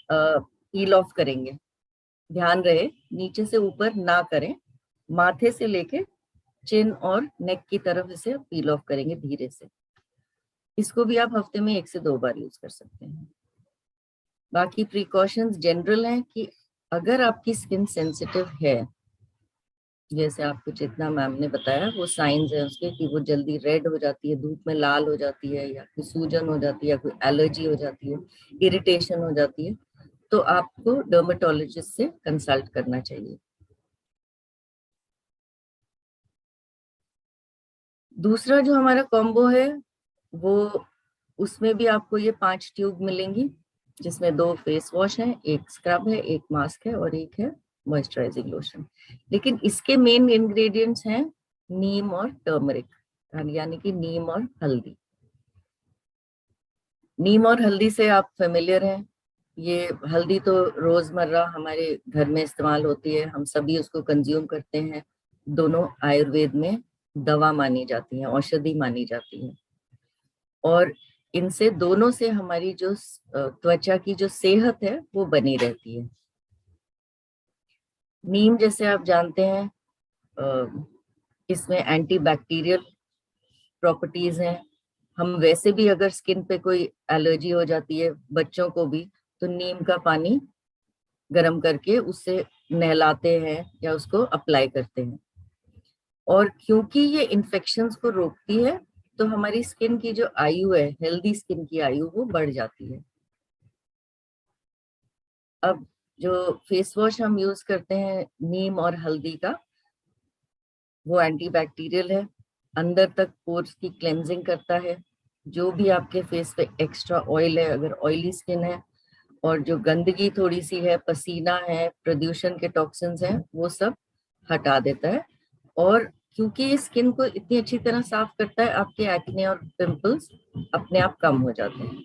पील ऑफ करेंगे। ध्यान रहे नीचे से ऊपर ना करें, माथे से लेके चिन और नेक की तरफ इसे पील ऑफ करेंगे धीरे से। इसको भी आप हफ्ते में 1 से 2 बार यूज कर सकते हैं। बाकी प्रिकॉशंस जनरल हैं कि अगर आपकी स्किन सेंसिटिव है, जैसे आपको चेतना मैम ने बताया, वो साइंस है उसके कि वो जल्दी रेड हो जाती है, धूप में लाल हो जाती है, या कोई सूजन हो जाती है, या कोई एलर्जी हो जाती है, इरिटेशन हो जाती है, तो आपको डर्मेटोलॉजिस्ट से कंसल्ट करना चाहिए। दूसरा जो हमारा कॉम्बो है वो, उसमें भी आपको ये 5 ट्यूब मिलेंगी, जिसमें 2 फेस वॉश हैं, 1 स्क्रब है, 1 मास्क है और 1 है मॉइस्चराइजिंग लोशन। लेकिन इसके मेन इंग्रेडिएंट्स हैं नीम और टर्मरिक, यानी कि नीम और हल्दी। नीम और हल्दी से आप फेमिलियर हैं। ये हल्दी तो रोजमर्रा हमारे घर में इस्तेमाल होती है, हम सभी उसको कंज्यूम करते हैं। दोनों आयुर्वेद में दवा मानी जाती है, औषधि मानी जाती है। और इनसे दोनों से हमारी जो त्वचा की जो सेहत है वो बनी रहती है। नीम जैसे आप जानते हैं, इसमें एंटीबैक्टीरियल प्रॉपर्टीज हैं। हम वैसे भी अगर स्किन पे कोई एलर्जी हो जाती है, बच्चों को भी, तो नीम का पानी गर्म करके उससे नहलाते हैं या उसको अप्लाई करते हैं। और क्योंकि ये इन्फेक्शंस को रोकती है तो हमारी स्किन की जो आयु है, हेल्दी स्किन की आयु, वो बढ़ जाती है। अब जो फेस वॉश हम यूज करते हैं नीम और हल्दी का, वो एंटीबैक्टीरियल है, अंदर तक पोर्स की क्लेंजिंग करता है। जो भी आपके फेस पे एक्स्ट्रा ऑयल है, अगर ऑयली स्किन है, और जो गंदगी थोड़ी सी है, पसीना है, प्रदूषण के टॉक्सिन्स हैं, वो सब हटा देता है। और क्योंकि ये स्किन को इतनी अच्छी तरह साफ करता है, आपके एक्ने और पिंपल्स अपने आप कम हो जाते हैं।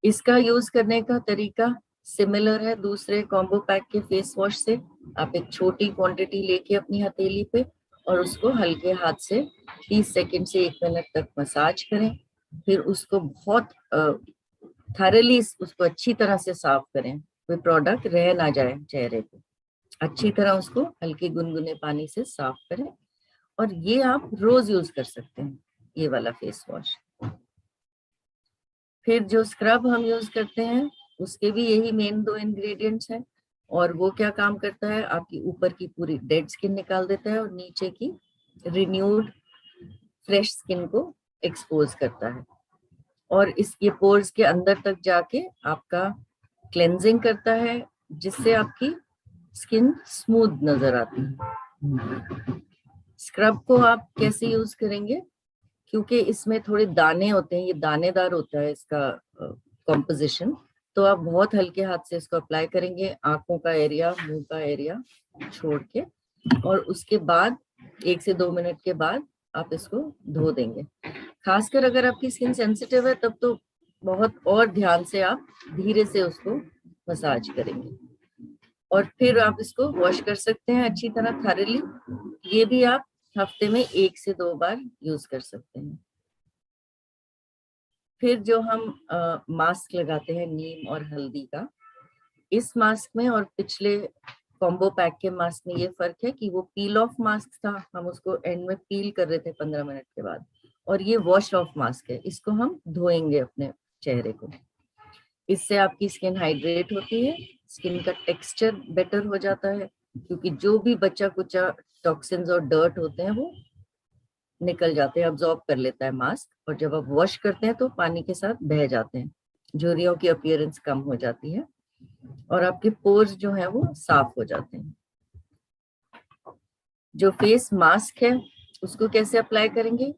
इसका यूज करने का तरीका सिमिलर है दूसरे कॉम्बो पैक के फेस वॉश से। आप एक छोटी क्वांटिटी लेके अपनी हथेली पे और उसको हल्के हाथ से 30 सेकंड से 1 मिनट तक मसाज करें। फिर उसको बहुत थरली उसको अच्छी तरह से साफ करें, कोई प्रोडक्ट रह ना जाए चेहरे पे। अच्छी तरह उसको हल्के गुनगुने पानी से साफ करें। और ये आप रोज यूज कर सकते हैं, ये वाला फेस वॉश। फिर जो स्क्रब हम यूज करते हैं उसके भी यही मेन 2 इंग्रेडिएंट्स हैं। और वो क्या काम करता है, आपकी ऊपर की पूरी डेड स्किन निकाल देता है और नीचे की रिन्यूड फ्रेश स्किन को एक्सपोज करता है। और इसके पोर्स के अंदर तक जाके आपका क्लेंजिंग करता है, जिससे आपकी स्किन स्मूथ नजर आती है। स्क्रब को आप कैसे यूज करेंगे, क्योंकि इसमें थोड़े दाने होते हैं, ये दानेदार होता है इसका कॉम्पोजिशन, तो आप बहुत हल्के हाथ से इसको अप्लाई करेंगे, आंखों का एरिया, मुंह का एरिया छोड़ के। और उसके बाद 1 से 2 मिनट के बाद आप इसको धो देंगे। खासकर अगर आपकी स्किन सेंसिटिव है तब तो बहुत और ध्यान से आप धीरे से उसको मसाज करेंगे। और फिर आप इसको वॉश कर सकते हैं अच्छी तरह थॉरली। ये भी आप हफ्ते में 1 से 2 बार यूज कर सकते हैं। फिर जो हम मास्क लगाते हैं नीम और हल्दी का, इस मास्क में और पिछले कॉम्बो पैक के मास्क में ये फर्क है कि वो पील ऑफ मास्क था, हम उसको एंड में पील कर रहे थे 15 मिनट के बाद, और ये वॉश ऑफ मास्क है, इसको हम धोएंगे अपने चेहरे को। इससे आपकी स्किन हाइड्रेट होती है, स्किन का टेक्सचर बेटर हो जाता है, क्योंकि जो भी बचा कुचा टॉक्सिन्स और डर्ट होते हैं वो निकल जाते हैं, अब्सॉर्ब कर लेता है मास्क। और जब आप वॉश करते हैं तो पानी के साथ बह जाते हैं, झुर्रियों की अपीयरेंस कम हो जाती है और आपके पोर्स जो हैं वो साफ हो जाते हैं। जो फेस मास्क है उसको कैसे अप्लाई करेंगे,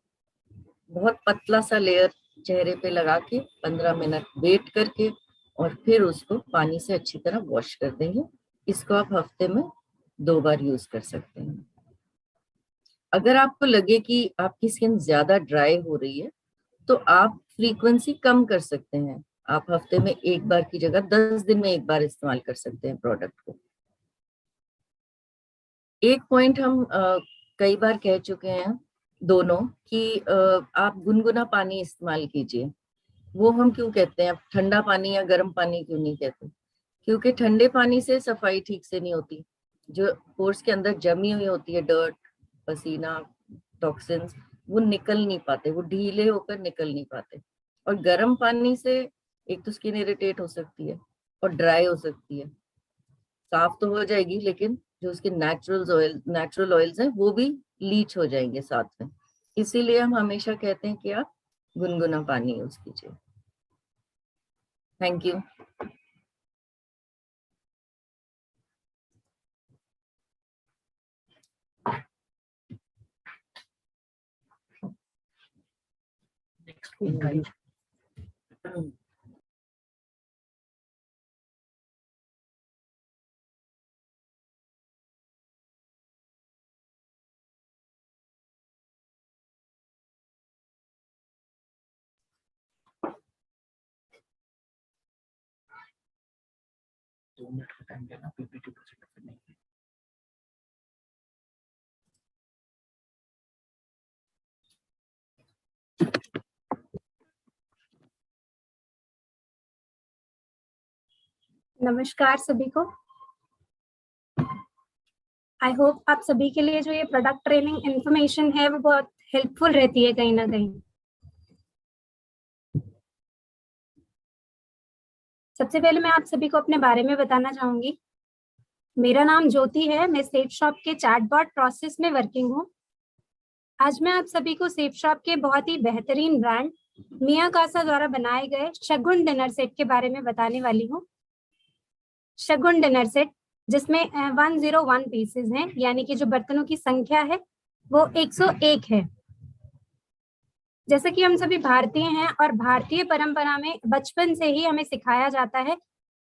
बहुत पतला सा लेयर चेहरे पे लगा के 15 मिनट वेट करके और फिर उसको पानी से अच्छी तरह वॉश कर देंगे। इसको आप हफ्ते में 2 बार यूज कर सकते हैं। अगर आपको लगे कि आपकी स्किन ज्यादा ड्राई हो रही है तो आप फ्रीक्वेंसी कम कर सकते हैं, आप हफ्ते में 1 बार की जगह 10 दिन में 1 बार इस्तेमाल कर सकते हैं प्रोडक्ट को। एक पॉइंट हम कई बार कह चुके हैं दोनों कि आप गुनगुना पानी इस्तेमाल कीजिए। वो हम क्यों कहते हैं, ठंडा पानी या गर्म पानी क्यों नहीं कहते, क्योंकि ठंडे पानी से सफाई ठीक से नहीं होती, जो पोर्स के अंदर जमी हुई होती है डर्ट, पसीना, टॉक्सिन्स, वो निकल नहीं पाते, वो ढीले होकर निकल नहीं पाते। और गर्म पानी से एक तो स्किन इरिटेट हो सकती है और ड्राई हो सकती है, साफ तो हो जाएगी लेकिन जो उसके नेचुरल ऑयल्स हैं वो भी लीच हो जाएंगे साथ में। इसीलिए हम हमेशा कहते हैं कि आप गुनगुना पानी यूज कीजिए। Thank you. मिनट का टाइम देना पीपीटी प्रेजेंट करने के लिए। नमस्कार सभी को। आई होप आप सभी के लिए जो ये प्रोडक्ट ट्रेनिंग इंफॉर्मेशन है वो बहुत हेल्पफुल रहती है कहीं ना कहीं। सबसे पहले मैं आप सभी को अपने बारे में बताना चाहूंगी। मेरा नाम ज्योति है, मैं सेफ शॉप के चैटबॉट प्रोसेस में वर्किंग हूँ। आज मैं आप सभी को सेफ शॉप के बहुत ही बेहतरीन ब्रांड मिया कासा द्वारा बनाए गए शगुन डिनर सेट के बारे में बताने वाली हूँ। शगुन डिनर सेट जिसमें 101 पीसेस हैं, यानी कि जो बर्तनों की संख्या है वो 101 है। जैसे कि हम सभी भारतीय हैं और भारतीय परंपरा में बचपन से ही हमें सिखाया जाता है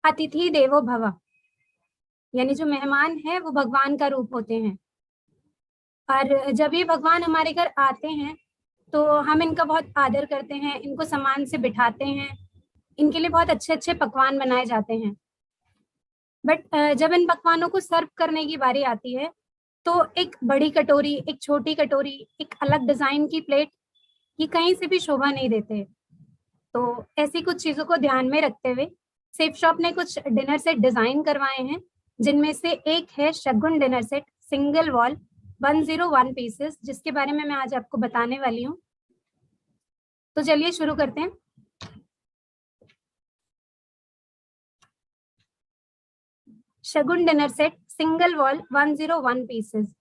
अतिथि देवो भव, यानी जो मेहमान है वो भगवान का रूप होते हैं। और जब ये भगवान हमारे घर आते हैं तो हम इनका बहुत आदर करते हैं, इनको सम्मान से बिठाते हैं, इनके लिए बहुत अच्छे अच्छे पकवान बनाए जाते हैं। बट जब इन पकवानों को सर्व करने की बारी आती है तो एक बड़ी कटोरी, एक छोटी कटोरी, एक अलग डिजाइन की प्लेट, ये कहीं से भी शोभा नहीं देते। तो ऐसी कुछ चीजों को ध्यान में रखते हुए सेफ शॉप ने कुछ डिनर सेट डिजाइन करवाए हैं, जिनमें से एक है Shagun dinner set single wall 101 pieces, जिसके बारे में मैं आज आपको बताने वाली हूँ। तो चलिए शुरू करते हैं। Shagun dinner set single wall 101 pieces.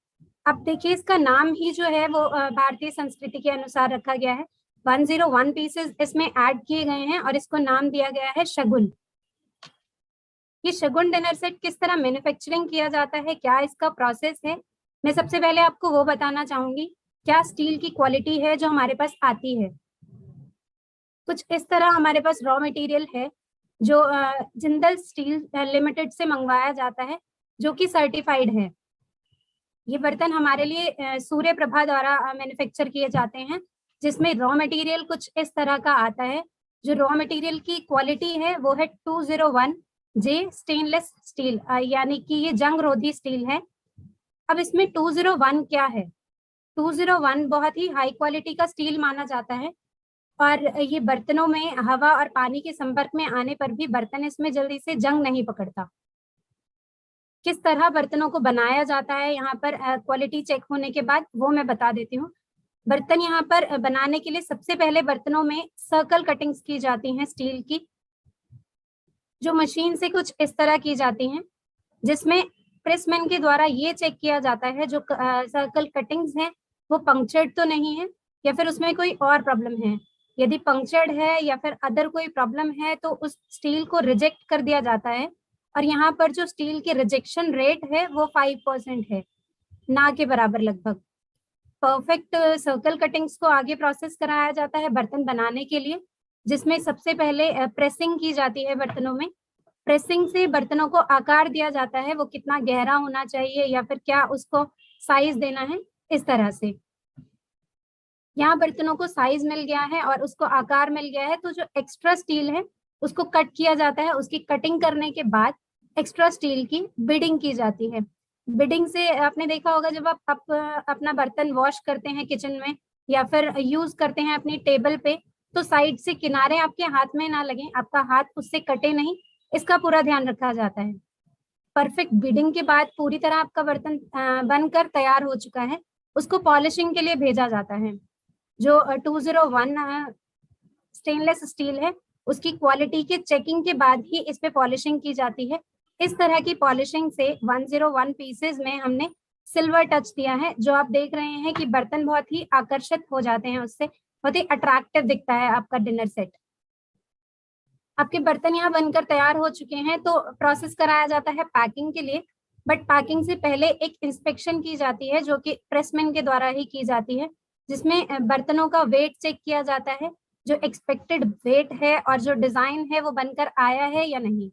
अब देखिए, इसका नाम ही जो है वो भारतीय संस्कृति के अनुसार रखा गया है। 101 पीसेस इसमें ऐड किए गए हैं और इसको नाम दिया गया है शगुन। ये शगुन डिनर सेट किस तरह मैन्युफैक्चरिंग किया जाता है, क्या इसका प्रोसेस है, मैं सबसे पहले आपको वो बताना चाहूंगी। क्या स्टील की क्वालिटी है जो हमारे पास आती है। कुछ इस तरह हमारे पास रॉ मटेरियल है जो जिंदल स्टील लिमिटेड से मंगवाया जाता है, जो कि सर्टिफाइड है। ये बर्तन हमारे लिए सूर्य प्रभा द्वारा मैन्युफैक्चर किए जाते हैं, जिसमें रॉ मटेरियल कुछ इस तरह का आता है। जो रॉ मटेरियल की क्वालिटी है वो है 201 जे स्टेनलेस स्टील, यानी कि ये जंग रोधी स्टील है। अब इसमें 201 क्या है? 201 बहुत ही हाई क्वालिटी का स्टील माना जाता है और ये बर्तनों में हवा और पानी के संपर्क में आने पर भी बर्तन इसमें जल्दी से जंग नहीं पकड़ता। किस तरह बर्तनों को बनाया जाता है यहाँ पर क्वालिटी चेक होने के बाद, वो मैं बता देती हूँ। बर्तन यहाँ पर बनाने के लिए सबसे पहले बर्तनों में सर्कल कटिंग्स की जाती हैं स्टील की, जो मशीन से कुछ इस तरह की जाती हैं, जिसमें प्रेसमैन के द्वारा ये चेक किया जाता है जो सर्कल कटिंग्स हैं वो पंक्चर्ड तो नहीं है या फिर उसमें कोई और प्रॉब्लम है। यदि पंक्चर्ड है या फिर अदर कोई प्रॉब्लम है तो उस स्टील को रिजेक्ट कर दिया जाता है। और यहाँ पर जो स्टील के रिजेक्शन रेट है वो 5% है, ना के बराबर लगभग। परफेक्ट सर्कल कटिंग्स को आगे प्रोसेस कराया जाता है बर्तन बनाने के लिए, जिसमें सबसे पहले प्रेसिंग की जाती है बर्तनों में। प्रेसिंग से बर्तनों को आकार दिया जाता है, वो कितना गहरा होना चाहिए या फिर क्या उसको साइज देना है, इस तरह से। यहाँ बर्तनों को साइज मिल गया है और उसको आकार मिल गया है, तो जो एक्स्ट्रा स्टील है उसको कट किया जाता है। उसकी कटिंग करने के बाद एक्स्ट्रा स्टील की बिडिंग की जाती है। बिडिंग से आपने देखा होगा, जब आप अपना बर्तन वॉश करते हैं किचन में या फिर यूज करते हैं अपनी टेबल पे, तो साइड से किनारे आपके हाथ में ना लगे, आपका हाथ उससे कटे नहीं, इसका पूरा ध्यान रखा जाता है। परफेक्ट बिडिंग के बाद पूरी तरह आपका बर्तन बनकर तैयार हो चुका है, उसको पॉलिशिंग के लिए भेजा जाता है। जो 201 स्टेनलेस स्टील है उसकी क्वालिटी के चेकिंग के बाद ही इस पे पॉलिशिंग की जाती है। इस तरह की पॉलिशिंग से 101 पीसेस में हमने सिल्वर टच दिया है, जो आप देख रहे हैं कि बर्तन बहुत ही आकर्षित हो जाते हैं, उससे बहुत ही अट्रैक्टिव दिखता है आपका डिनर सेट। आपके बर्तन यहाँ बनकर तैयार हो चुके हैं तो प्रोसेस कराया जाता है पैकिंग के लिए। बट पैकिंग से पहले एक इंस्पेक्शन की जाती है, जो कि प्रेसमैन के द्वारा ही की जाती है, जिसमें बर्तनों का वेट चेक किया जाता है, जो एक्सपेक्टेड वेट है और जो डिजाइन है वो बनकर आया है या नहीं।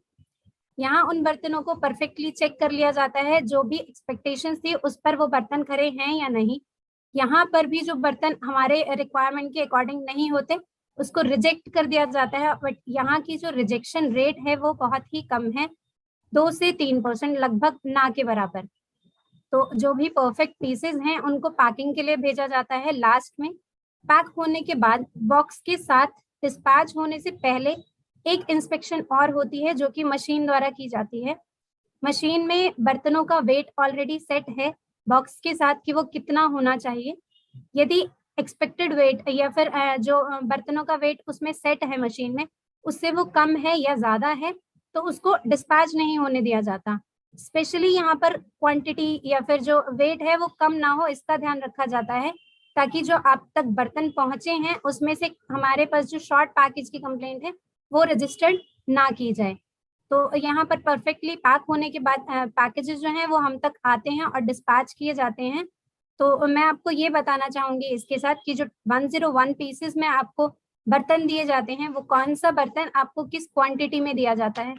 यहाँ उन बर्तनों को परफेक्टली चेक कर लिया जाता है, जो भी एक्सपेक्टेशंस थी उस पर वो बर्तन खरे हैं या नहीं। यहाँ पर भी जो बर्तन हमारे रिक्वायरमेंट के अकॉर्डिंग नहीं होते उसको रिजेक्ट कर दिया जाता है। बट यहाँ की जो रिजेक्शन रेट है वो बहुत ही कम है, 2 से 3%, लगभग ना के बराबर। तो जो भी परफेक्ट पीसेस हैं उनको पैकिंग के लिए भेजा जाता है। लास्ट में पैक होने के बाद बॉक्स के साथ डिस्पैच होने से पहले एक इंस्पेक्शन और होती है, जो कि मशीन द्वारा की जाती है। मशीन में बर्तनों का वेट ऑलरेडी सेट है बॉक्स के साथ कि वो कितना होना चाहिए। यदि एक्सपेक्टेड वेट या फिर जो बर्तनों का वेट उसमें सेट है मशीन में, उससे वो कम है या ज्यादा है, तो उसको डिस्पैच नहीं होने दिया जाता। स्पेशली यहाँ पर क्वांटिटी या फिर जो वेट है वो कम ना हो, इसका ध्यान रखा जाता है, ताकि जो आप तक बर्तन पहुंचे हैं उसमें से हमारे पास जो शॉर्ट पैकेज की कंप्लेंट है वो रजिस्टर्ड ना की जाए। तो यहाँ पर परफेक्टली पैक होने के बाद पैकेजेस जो हैं वो हम तक आते हैं और डिस्पैच किए जाते हैं। तो मैं आपको ये बताना चाहूंगी इसके साथ कि जो 101 पीसेस में आपको बर्तन दिए जाते हैं वो कौन सा बर्तन आपको किस क्वांटिटी में दिया जाता है।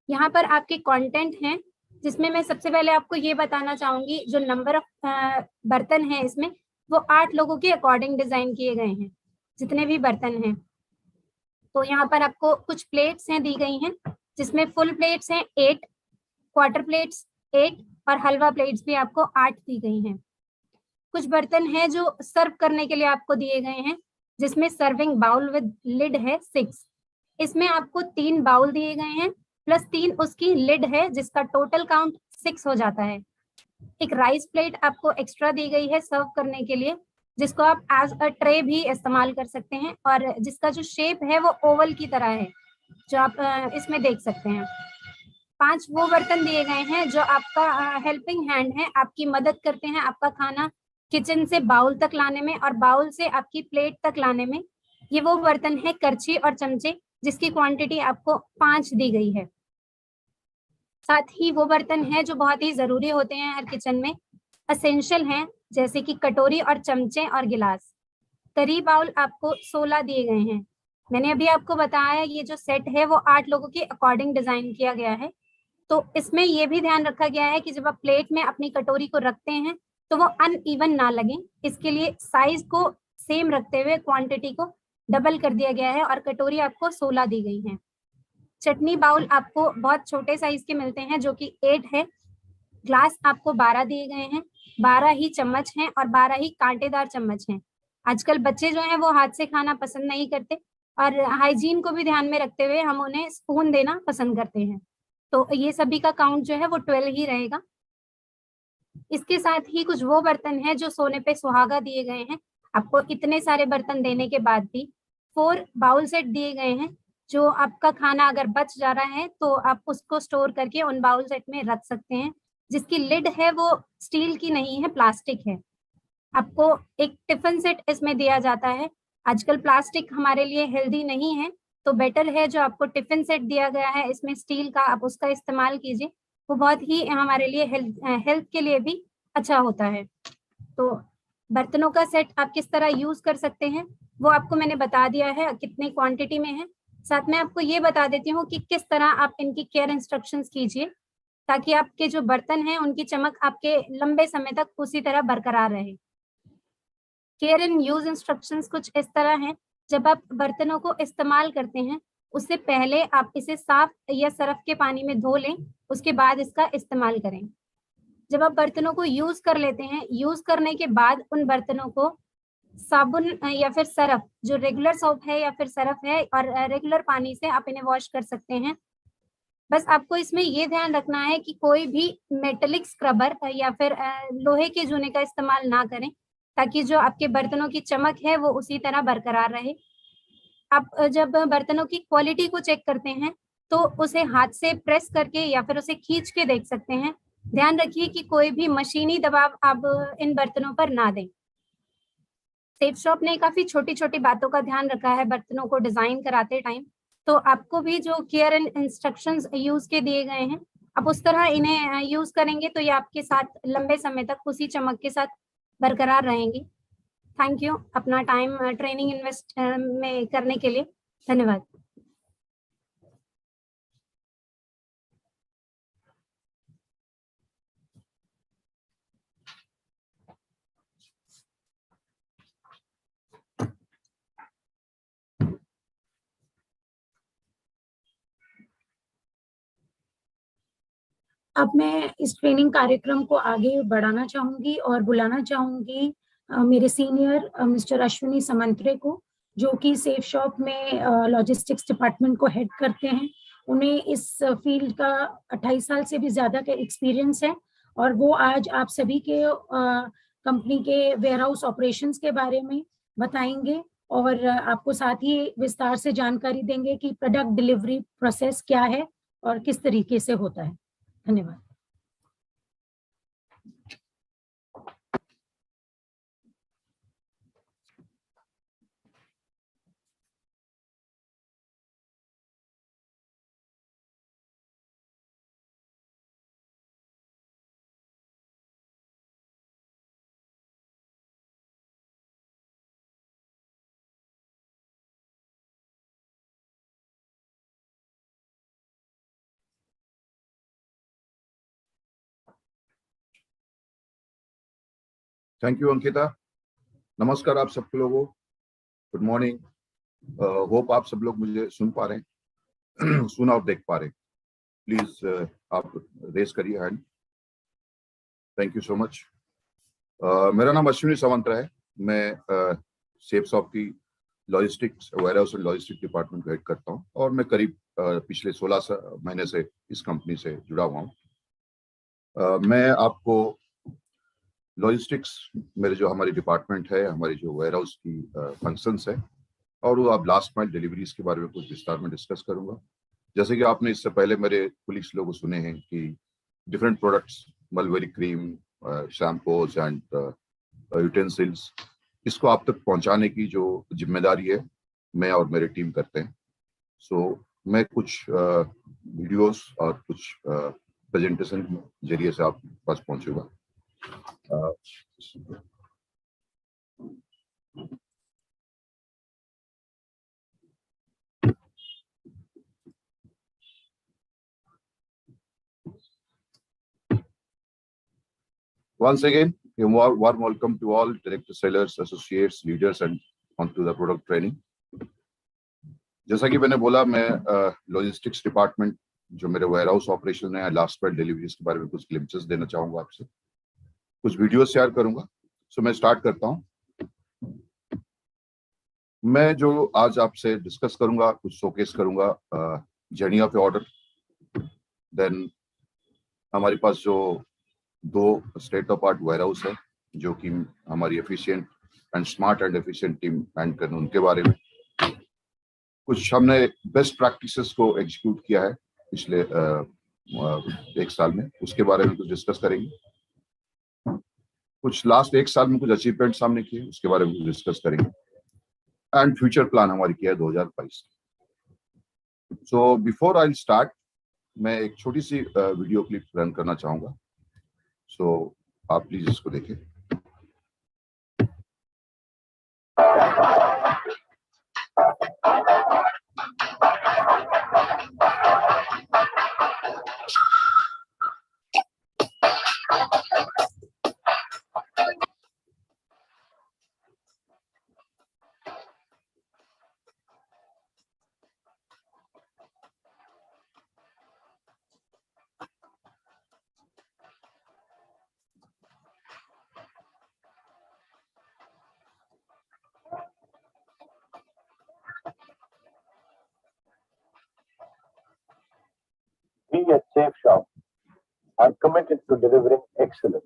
यहाँ पर आपके कंटेंट हैं, जिसमें मैं सबसे पहले आपको ये बताना चाहूंगी जो नंबर ऑफ बर्तन है इसमें वो 8 लोगों के अकॉर्डिंग डिजाइन किए गए हैं, जितने भी बर्तन हैं। तो यहाँ पर आपको कुछ प्लेट्स हैं दी गई हैं, जिसमें फुल प्लेट्स हैं 8, क्वार्टर प्लेट्स 8 और हलवा प्लेट्स भी आपको 8 दी गई हैं। कुछ बर्तन हैं जो सर्व करने के लिए आपको दिए गए हैं, जिसमें सर्विंग बाउल विद लिड है 6। इसमें आपको 3 बाउल दिए गए हैं प्लस 3 उसकी लिड है, जिसका टोटल काउंट 6 हो जाता है। एक राइस प्लेट आपको एक्स्ट्रा दी गई है सर्व करने के लिए, जिसको आप एज अ ट्रे भी इस्तेमाल कर सकते हैं और जिसका जो शेप है वो ओवल की तरह है, जो आप इसमें देख सकते हैं। 5 वो बर्तन दिए गए हैं जो आपका हेल्पिंग हैंड है, आपकी मदद करते हैं आपका खाना किचन से बाउल तक लाने में और बाउल से आपकी प्लेट तक लाने में। ये वो बर्तन है करछी और चमचे, जिसकी क्वांटिटी आपको 5 दी गई है। साथ ही वो बर्तन है जो बहुत ही जरूरी होते हैं हर किचन में, असेंशियल हैं, जैसे कि कटोरी और चमचे और गिलास। करी बाउल आपको 16 दिए गए हैं। मैंने अभी आपको बताया ये जो सेट है वो 8 लोगों के अकॉर्डिंग डिजाइन किया गया है। तो इसमें ये भी ध्यान रखा गया है कि जब आप प्लेट में अपनी कटोरी को रखते हैं तो वो अनइवन ना लगे, इसके लिए साइज को सेम रखते हुए क्वांटिटी को डबल कर दिया गया है और कटोरी आपको 16 दी गई है। चटनी बाउल आपको बहुत छोटे साइज के मिलते हैं जो कि 8 है। ग्लास आपको 12 दिए गए हैं, 12 ही चम्मच हैं और 12 ही कांटेदार चम्मच हैं। आजकल बच्चे जो हैं वो हाथ से खाना पसंद नहीं करते और हाइजीन को भी ध्यान में रखते हुए हम उन्हें स्पून देना पसंद करते हैं, तो ये सभी का काउंट जो है वो 12 ही रहेगा। इसके साथ ही कुछ वो बर्तन हैं जो सोने पे सुहागा दिए गए हैं। आपको इतने सारे बर्तन देने के बाद भी 4 बाउल सेट दिए गए हैं, जो आपका खाना अगर बच जा रहा है तो आप उसको स्टोर करके उन बाउल सेट में रख सकते हैं, जिसकी लिड है वो स्टील की नहीं है, प्लास्टिक है। आपको एक टिफिन सेट इसमें दिया जाता है। आजकल प्लास्टिक हमारे लिए हेल्दी नहीं है, तो बेटर है जो आपको टिफिन सेट दिया गया है इसमें स्टील का, आप उसका इस्तेमाल कीजिए, वो बहुत ही हमारे लिए हेल्थ के लिए भी अच्छा होता है। तो बर्तनों का सेट आप किस तरह यूज कर सकते हैं वो आपको मैंने बता दिया है, कितनी क्वांटिटी में है। साथ में आपको ये बता देती हूँ कि किस तरह आप इनकी केयर इंस्ट्रक्शंस कीजिए, ताकि आपके जो बर्तन हैं उनकी चमक आपके लंबे समय तक उसी तरह बरकरार रहे। केयर एंड यूज इंस्ट्रक्शंस कुछ इस तरह हैं। जब आप बर्तनों को इस्तेमाल करते हैं उससे पहले आप इसे साफ या सरफ के पानी में धो लें, उसके बाद इसका इस्तेमाल करें। जब आप बर्तनों को यूज कर लेते हैं, यूज करने के बाद उन बर्तनों को साबुन या फिर सरफ, जो रेगुलर सोप है या फिर सरफ है, और रेगुलर पानी से आप इन्हें वॉश कर सकते हैं। बस आपको इसमें ये ध्यान रखना है कि कोई भी मेटेलिक स्क्रबर या फिर लोहे के जूने का इस्तेमाल ना करें, ताकि जो आपके बर्तनों की चमक है वो उसी तरह बरकरार रहे। आप जब बर्तनों की क्वालिटी को चेक करते हैं तो उसे हाथ से प्रेस करके या फिर उसे खींच के देख सकते हैं। ध्यान रखिए कि कोई भी मशीनी दबाव आप इन बर्तनों पर ना दें। सेफ शॉप ने काफी छोटी छोटी बातों का ध्यान रखा है बर्तनों को डिजाइन कराते टाइम, तो आपको भी जो केयर एंड इंस्ट्रक्शंस यूज के दिए गए हैं आप उस तरह इन्हें यूज करेंगे तो ये आपके साथ लंबे समय तक उसी चमक के साथ बरकरार रहेंगी। थैंक यू अपना टाइम ट्रेनिंग इन्वेस्ट में करने के लिए। धन्यवाद। अब मैं इस ट्रेनिंग कार्यक्रम को आगे बढ़ाना चाहूंगी और बुलाना चाहूंगी मेरे सीनियर मिस्टर अश्विनी समंत्रे को, जो कि सेफ शॉप में लॉजिस्टिक्स डिपार्टमेंट को हेड करते हैं। उन्हें इस फील्ड का 28 साल से भी ज्यादा का एक्सपीरियंस है और वो आज आप सभी के कंपनी के वेयरहाउस ऑपरेशंस के बारे में बताएंगे और आपको साथ ही विस्तार से जानकारी देंगे कि प्रोडक्ट डिलीवरी प्रोसेस क्या है और किस तरीके से होता है। धन्यवाद। Thank you Ankita. नमस्कार आप सब लोगों, गुड मॉर्निंग। होप आप सब लोग मुझे सुन पा रहे हैं सुन और देख पा रहे हैं। प्लीज आप रेस करिए hand. Thank you so much. मेरा नाम अश्विनी सावंत है। मैं सेप्सॉफ्ट की logistics warehouse and logistic department को हेड करता हूं और मैं करीब पिछले 16 महीने से इस कंपनी से जुड़ा हुआ हूं। मैं आपको लॉजिस्टिक्स मेरे जो हमारी डिपार्टमेंट है, हमारी जो वेयरहाउस की फंक्शंस है और वो आप लास्ट माइल डिलीवरीज के बारे में कुछ विस्तार में डिस्कस करूंगा। जैसे कि आपने इससे पहले मेरे पुलिस लोगों को सुने हैं कि different products, mulberry cream, shampoos and utensils, इसको आप तक पहुंचाने की जो जिम्मेदारी है मैं और मेरी टीम करते हैं। सो मैं कुछ वीडियोस और कुछ प्रेजेंटेशन के जरिए से आप पास पहुंचूंगा। Once again, a warm welcome to all director sellers, associates, leaders and onto the product training. जैसा कि मैंने बोला, मैं लॉजिस्टिक्स डिपार्टमेंट जो मेरे वेयरहाउस ऑपरेशन है, लास्ट माइल डिलीवरीज के बारे में कुछ ग्लिम्पसेस देना चाहूंगा आपसे, कुछ वीडियो शेयर करूंगा। सो मैं स्टार्ट करता हूं। मैं जो आज आपसे डिस्कस करूंगा, कुछ शोकेस करूंगा जर्नी ऑफ ऑर्डर। देन हमारे पास जो 2 स्टेट ऑफ आर्ट वेयरहाउस है जो कि हमारी efficient and smart and efficient team hand करने, उनके बारे में कुछ हमने बेस्ट प्रैक्टिसेस को एग्जीक्यूट किया है पिछले 1 साल में, उसके बारे में कुछ डिस्कस करेंगे। कुछ लास्ट 1 साल में कुछ अचीवमेंट सामने किए, उसके बारे में कुछ डिस्कस करेंगे एंड फ्यूचर प्लान हमारी किया है 2022। सो बिफोर आई स्टार्ट, मैं एक छोटी सी वीडियो क्लिप रन करना चाहूंगा। सो आप प्लीज इसको देखें। We at Safe Shop are committed to delivering excellence.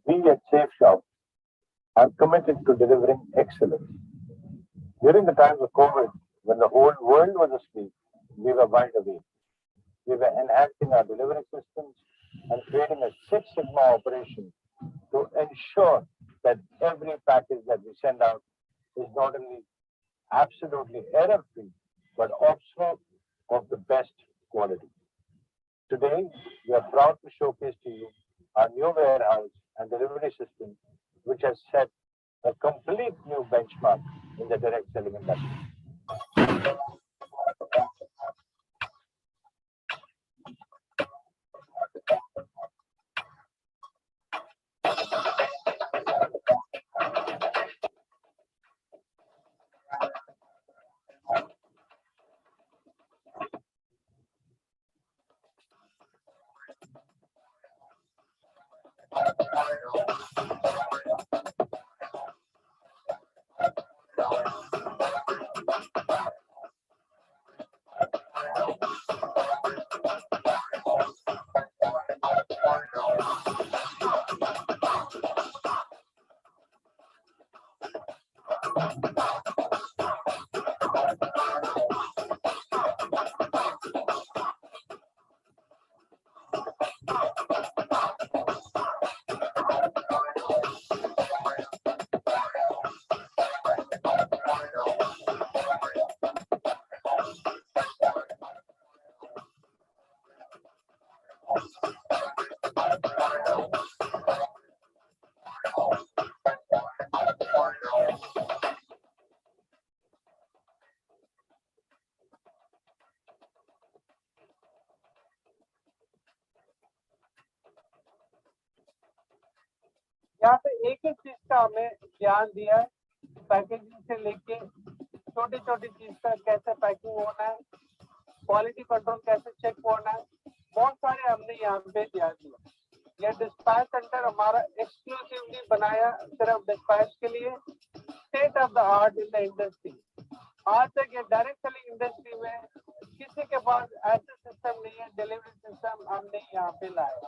We at Safe Shop are committed to delivering excellence. During the times of COVID, when the whole world was asleep, we were wide awake. We were enhancing our delivery systems and creating a Six Sigma operation to ensure that every package that we send out is not only absolutely error-free, but also of the best quality. Today, we are proud to showcase to you our new warehouse and delivery system, which has set a complete new benchmark in the direct selling industry. यहाँ पे एक एक चीज का हमें ध्यान दिया है, पैकेजिंग से लेके छोटी छोटी चीज का कैसे पैकिंग होना है, क्वालिटी कंट्रोल कैसे चेक होना है, बहुत सारे हमने यहाँ पे ध्यान दिया। ये डिस्पैच सेंटर हमारा एक्सक्लूसिवली बनाया सिर्फ डिस्पैच के लिए, state of the art in the industry. आज तक ये डायरेक्ट सेलिंग इंडस्ट्री में किसी के पास ऐसा सिस्टम नहीं है, डिलीवरी सिस्टम हमने यहाँ पे लाया।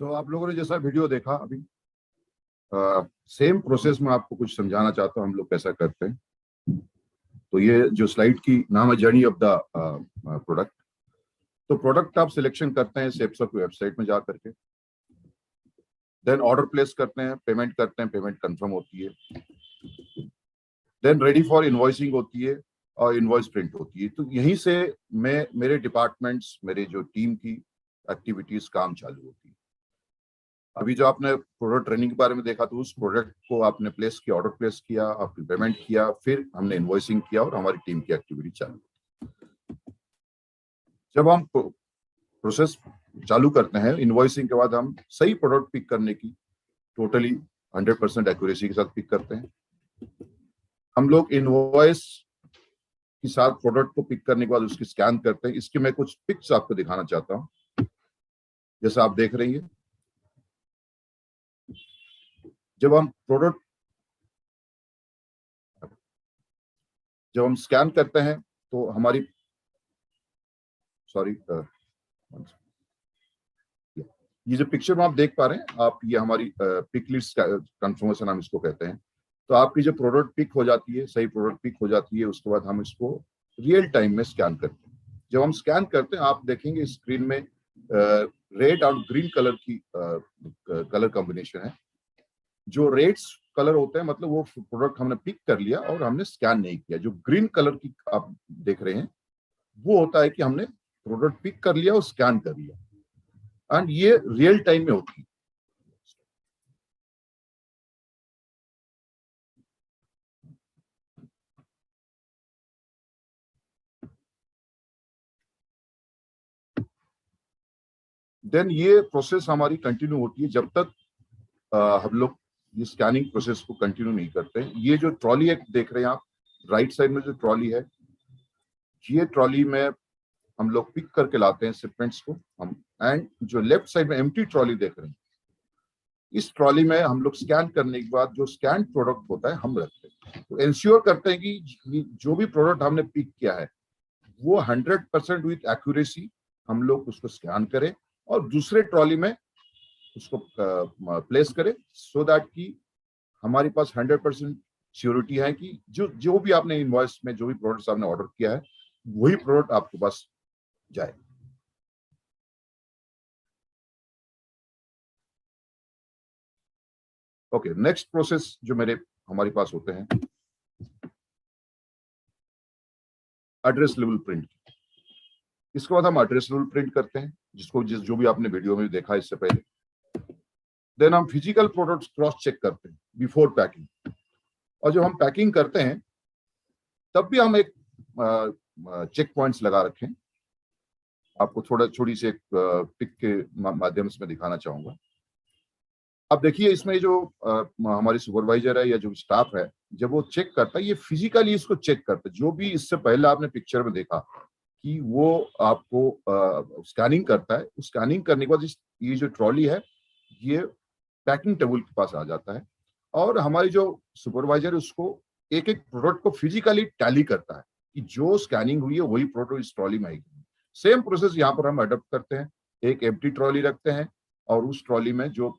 सो आप लोगों ने जैसा वीडियो देखा अभी, सेम प्रोसेस में आपको कुछ समझाना चाहता हूँ हम लोग कैसा करते हैं। तो ये जो स्लाइड की नाम है जर्नी ऑफ द प्रोडक्ट। तो प्रोडक्ट आप सिलेक्शन करते हैं सेप्सो की वेबसाइट में जा करके, देन ऑर्डर प्लेस करते हैं, पेमेंट करते हैं, पेमेंट कंफर्म होती है, देन रेडी फॉर इनवॉइसिंग होती है और इनवॉइस प्रिंट होती है। तो यहीं से मेरे डिपार्टमेंट्स, मेरे जो टीम की एक्टिविटीज काम चालू होती है। अभी जो आपने प्रोडक्ट ट्रेनिंग के बारे में देखा, तो उस प्रोडक्ट को आपने प्लेस किया, ऑर्डर प्लेस किया, आपने पेमेंट किया, फिर हमने इनवॉइसिंग किया और हमारी टीम की एक्टिविटी चालू। जब हम प्रोसेस चालू करते हैं इनवॉइसिंग के बाद, हम सही प्रोडक्ट पिक करने की टोटली 100% एक्यूरेसी के साथ पिक करते हैं। हम लोग इनवॉइस के साथ प्रोडक्ट को पिक करने के बाद उसकी स्कैन करते हैं। इसके मैं कुछ पिक्स आपको दिखाना चाहता हूं। जैसा आप देख रही हैं, जब हम स्कैन करते हैं तो हमारी ये जो पिक्चर में आप देख पा रहे हैं आप, ये हमारी पिक लिस्ट कंफर्मेशन हम इसको कहते हैं। तो आपकी जो प्रोडक्ट पिक हो जाती है, सही प्रोडक्ट पिक हो जाती है, उसके बाद हम इसको रियल टाइम में स्कैन करते हैं। जब हम स्कैन करते हैं आप देखेंगे स्क्रीन में रेड और ग्रीन कलर की कलर कॉम्बिनेशन है। जो रेड कलर होता है मतलब वो प्रोडक्ट हमने पिक कर लिया और हमने स्कैन नहीं किया। जो ग्रीन कलर की आप देख रहे हैं वो होता है कि हमने प्रोडक्ट पिक कर लिया और स्कैन कर लिया, एंड ये रियल टाइम में होती है। देन ये प्रोसेस हमारी कंटिन्यू होती है जब तक हम लोग ये स्कैनिंग प्रोसेस को कंटिन्यू नहीं करते। ये जो ट्रॉली एक देख रहे हैं आप, राइट साइड में जो ट्रॉली है, ये ट्रॉली में हम लोग पिक करके लाते हैं शिपमेंट्स को हम, एंड जो लेफ्ट साइड में एम्प्टी ट्रॉली देख रहे हैं, इस ट्रॉली में हम लोग स्कैन करने के बाद जो स्कैन प्रोडक्ट होता है हम रखते हैं। तो इंश्योर करते हैं कि जो भी प्रोडक्ट हमने पिक किया है वो 100% विथ एक्यूरेसी हम लोग उसको स्कैन करें और दूसरे ट्रॉली में उसको प्लेस करें, सो दैट कि हमारे पास 100% श्योरिटी है कि जो भी आपने इनवॉइस में जो भी प्रोडक्ट्स आपने ऑर्डर किया है वही प्रोडक्ट आपके पास जाए। ओके, नेक्स्ट प्रोसेस जो हमारे पास होते हैं एड्रेस लेवल प्रिंट। इसके बाद हम एड्रेस लेवल प्रिंट करते हैं, जो भी आपने वीडियो में देखा इससे पहले। देन हम फिजिकल प्रोडक्ट्स क्रॉस चेक करते हैं बिफोर पैकिंग, और जब हम पैकिंग करते हैं तब भी हम एक चेक पॉइंट्स लगा रखें। आपको छोटी सी एक पिक के माध्यम से मैं दिखाना चाहूंगा। अब देखिए इसमें जो हमारी सुपरवाइजर है या जो स्टाफ है, जब वो चेक करता है ये फिजिकली इसको चेक करता है। जो भी इससे पहले आपने पिक्चर में देखा कि वो आपको स्कैनिंग करता है, स्कैनिंग करने के बाद ये जो ट्रॉली है ये पैकिंग टेबल के पास आ जाता है, और हमारी जो सुपरवाइजर है उसको एक एक प्रोडक्ट को फिजिकली टैली करता है कि जो स्कैनिंग हुई है वही प्रोडक्ट इस ट्रॉली में आएगी। सेम प्रोसेस यहाँ पर हम अडॉप्ट करते हैं। एक एम्प्टी ट्रॉली रखते हैं और उस ट्रॉली में जो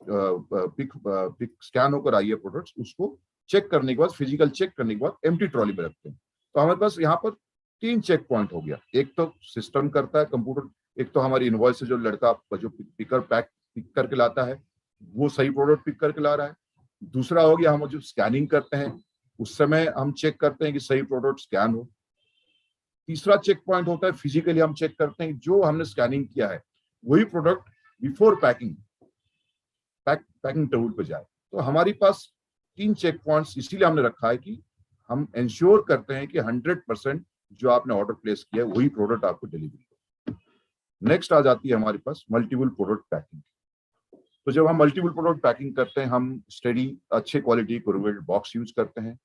पिक स्कैन होकर आई है प्रोडक्ट्स उसको चेक करने के बाद, फिजिकल चेक करने के बाद एम्प्टी ट्रॉली में रखते हैं। तो हमारे पास यहाँ पर 3 चेक पॉइंट हो गया। एक तो सिस्टम करता है कंप्यूटर, एक तो हमारी इनवॉइस से जो लड़का जो पिकर पिक करके लाता है वो सही प्रोडक्ट पिक करके ला रहा है। दूसरा हो गया हम जो स्कैनिंग करते हैं उस समय हम चेक करते हैं कि सही प्रोडक्ट स्कैन हो। तीसरा चेक पॉइंट होता है फिजिकली हम चेक करते हैं जो हमने स्कैनिंग किया है वही प्रोडक्ट बिफोर पैकिंग टेबल पे जाए। तो हमारी पास 3 चेक पॉइंट्स इसीलिए हमने रखा है कि हम इंश्योर करते हैं कि 100% जो आपने ऑर्डर प्लेस किया है वही प्रोडक्ट आपको डिलीवरी हो। नेक्स्ट आ जाती है हमारे पास मल्टीपल प्रोडक्ट पैकिंग। तो जब हम मल्टीपल प्रोडक्ट पैकिंग करते हैं हम स्टेडी अच्छे क्वालिटी कोरुगेटेड बॉक्स यूज करते हैं।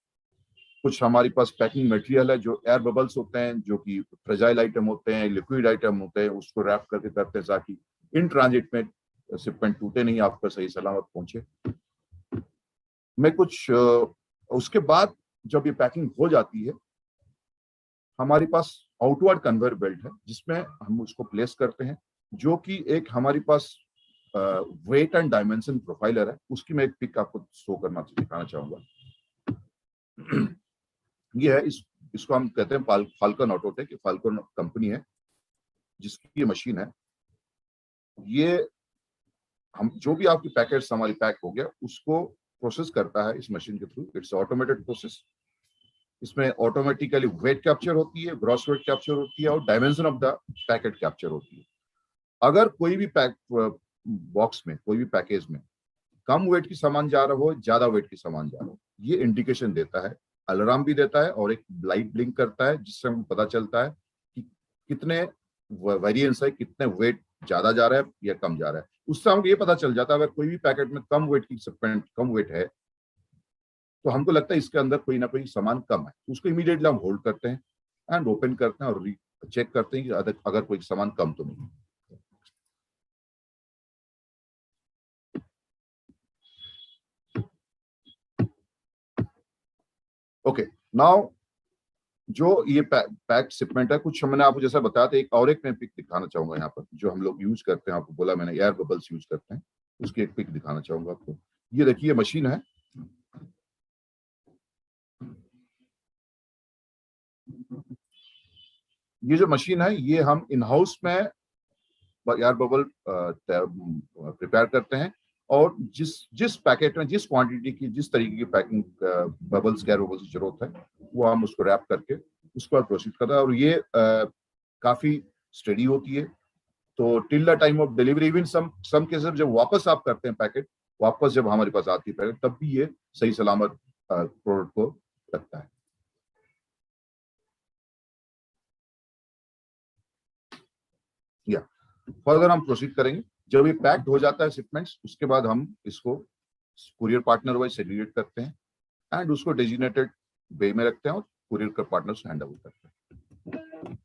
कुछ हमारे पास पैकिंग मटेरियल है जो एयर बबल्स होते हैं, जो कि फ्रेजाइल आइटम होते हैं, लिक्विड आइटम होते हैं, उसको रैप करके करते हैं ताकि इन ट्रांजिट में शिपमेंट टूटे नहीं, आपका सही सलामत पहुंचे। मैं कुछ उसके बाद जब ये पैकिंग हो जाती है हमारे पास आउटवर्ड कन्वेयर बेल्ट है जिसमें हम उसको प्लेस करते हैं, जो कि एक हमारे पास वेट एंड डायमेंशन प्रोफाइलर है। उसकी मैं एक पिक आपको शो करना दिखाना चाहूंगा। ये है इसको हम कहते हैं फाल्कन ऑटोटेक। फाल्कन कंपनी है जिसकी ये मशीन है। ये हम जो भी आपकी पैकेट्स हमारी पैक हो गया उसको प्रोसेस करता है इस मशीन के थ्रू। It's automated process. इसमें ऑटोमेटिकली वेट कैप्चर होती है, ग्रॉस वेट कैप्चर होती है और dimension of the packet capture होती है। अगर कोई भी बॉक्स में, कोई भी पैकेज में कम वेट की सामान जा रहा हो, ज्यादा वेट की सामान जा रहा हो, ये इंडिकेशन देता है, अलार्म भी देता है और एक लाइट ब्लिंक करता है जिससे हमको पता चलता है कि कितने वेरिएंस है, कितने वेट ज्यादा जा रहा है या कम जा रहा है। उससे हमको ये पता चल जाता है अगर कोई भी पैकेट में कम वेट की शिपमेंट, कम वेट है तो हमको लगता है इसके अंदर कोई ना कोई सामान कम है। उसको इमीडिएटली हम होल्ड करते हैं एंड ओपन करते हैं और चेक करते हैं कि अगर कोई सामान कम तो नहीं। Okay, now जो ये पैक्ड शिपमेंट है, कुछ मैंने आपको जैसा बताया था, एक मैं पिक दिखाना चाहूंगा यहाँ पर, जो हम लोग यूज करते हैं। आपको बोला मैंने एयर बबल्स यूज करते हैं, उसकी एक पिक दिखाना चाहूंगा आपको। ये देखिए मशीन है, ये जो मशीन है ये हम इन हाउस में एयर बबल प्रिपेयर करते हैं, और जिस पैकेट में जिस क्वांटिटी की जिस तरीके की पैकिंग बबल्स एयर बबल्स की जरूरत है, वो हम उसको रैप करके उसको प्रोसीड करते हैं। और ये काफी स्टडी होती है, तो till the time of delivery, even some cases जब वापस आप करते हैं पैकेट, वापस जब हमारे पास आती है पैकेट, तब भी ये सही सलामत प्रोडक्ट को रखता है। या फर्दर हम प्रोसीड करेंगे। जब ये पैक्ड हो जाता है शिपमेंट्स, उसके बाद हम इसको कुरियर पार्टनर वाइज सेग्रीगेट करते हैं एंड उसको डेजिग्नेटेड वे में रखते हैं और कुरियर का पार्टनर से हैंड ओवर करते हैं।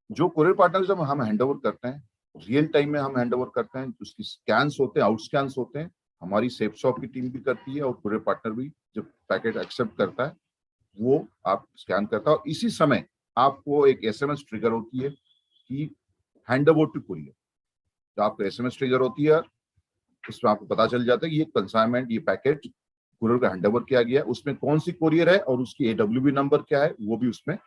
जो कुरियर पार्टनर जब हम हैंड ओवर करते हैं, रियल टाइम में हम हैंड ओवर करते हैं, उसकी स्कैन्स होते हैं, आउट स्कैन्स होते हैं, हमारी सेफ शॉप की टीम भी करती है, और कुरियर पार्टनर भी जब पैकेट एक्सेप्ट करता है वो आप स्कैन करता है, और इसी समय आपको एक एसएमएस ट्रिगर होती है कि हैंड ओवर टू कुरियर। तो आपको एसएमएस ट्रिगर होती है, उसमें आपको पता चल जाता है कि ये कंसाइनमेंट, ये पैकेट कुरियर का हैंड ओवर किया गया है, उसमें कौन सी कुरियर है और उसकी AWB नंबर क्या है, वो भी उसमें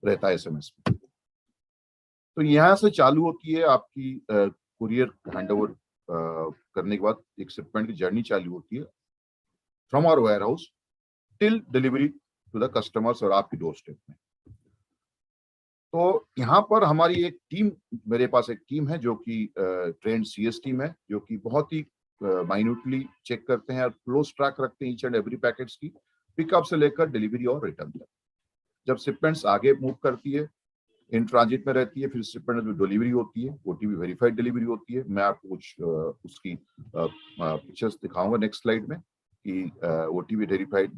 रहता है एसएमएस में। तो यहाँ से चालू होती है आपकी कुरियर हैंड ओवर करने के बाद एक शिपमेंट की जर्नी चालू होती है from our warehouse till delivery to the customers और आपकी डोर स्टेप में। तो यहाँ पर हमारी एक टीम, मेरे पास एक टीम है जो कि ट्रेंड CS टीम है, जो कि बहुत ही माइन्यूटली चेक करते हैं और क्लोज ट्रैक रखते हैं ईच एंड एवरी पैकेट्स की, पिकअप से लेकर डिलीवरी और रिटर्न तक। जब शिपमेंट्स आगे मूव करती है, इन ट्रांजिट में रहती है, फिर शिपमेंट में डिलीवरी होती है, OTP वेरीफाइड डिलीवरी होती है। मैं आपको कुछ उसकी पिक्चर्स दिखाऊंगा नेक्स्ट स्लाइड में कि OTP वेरीफाइड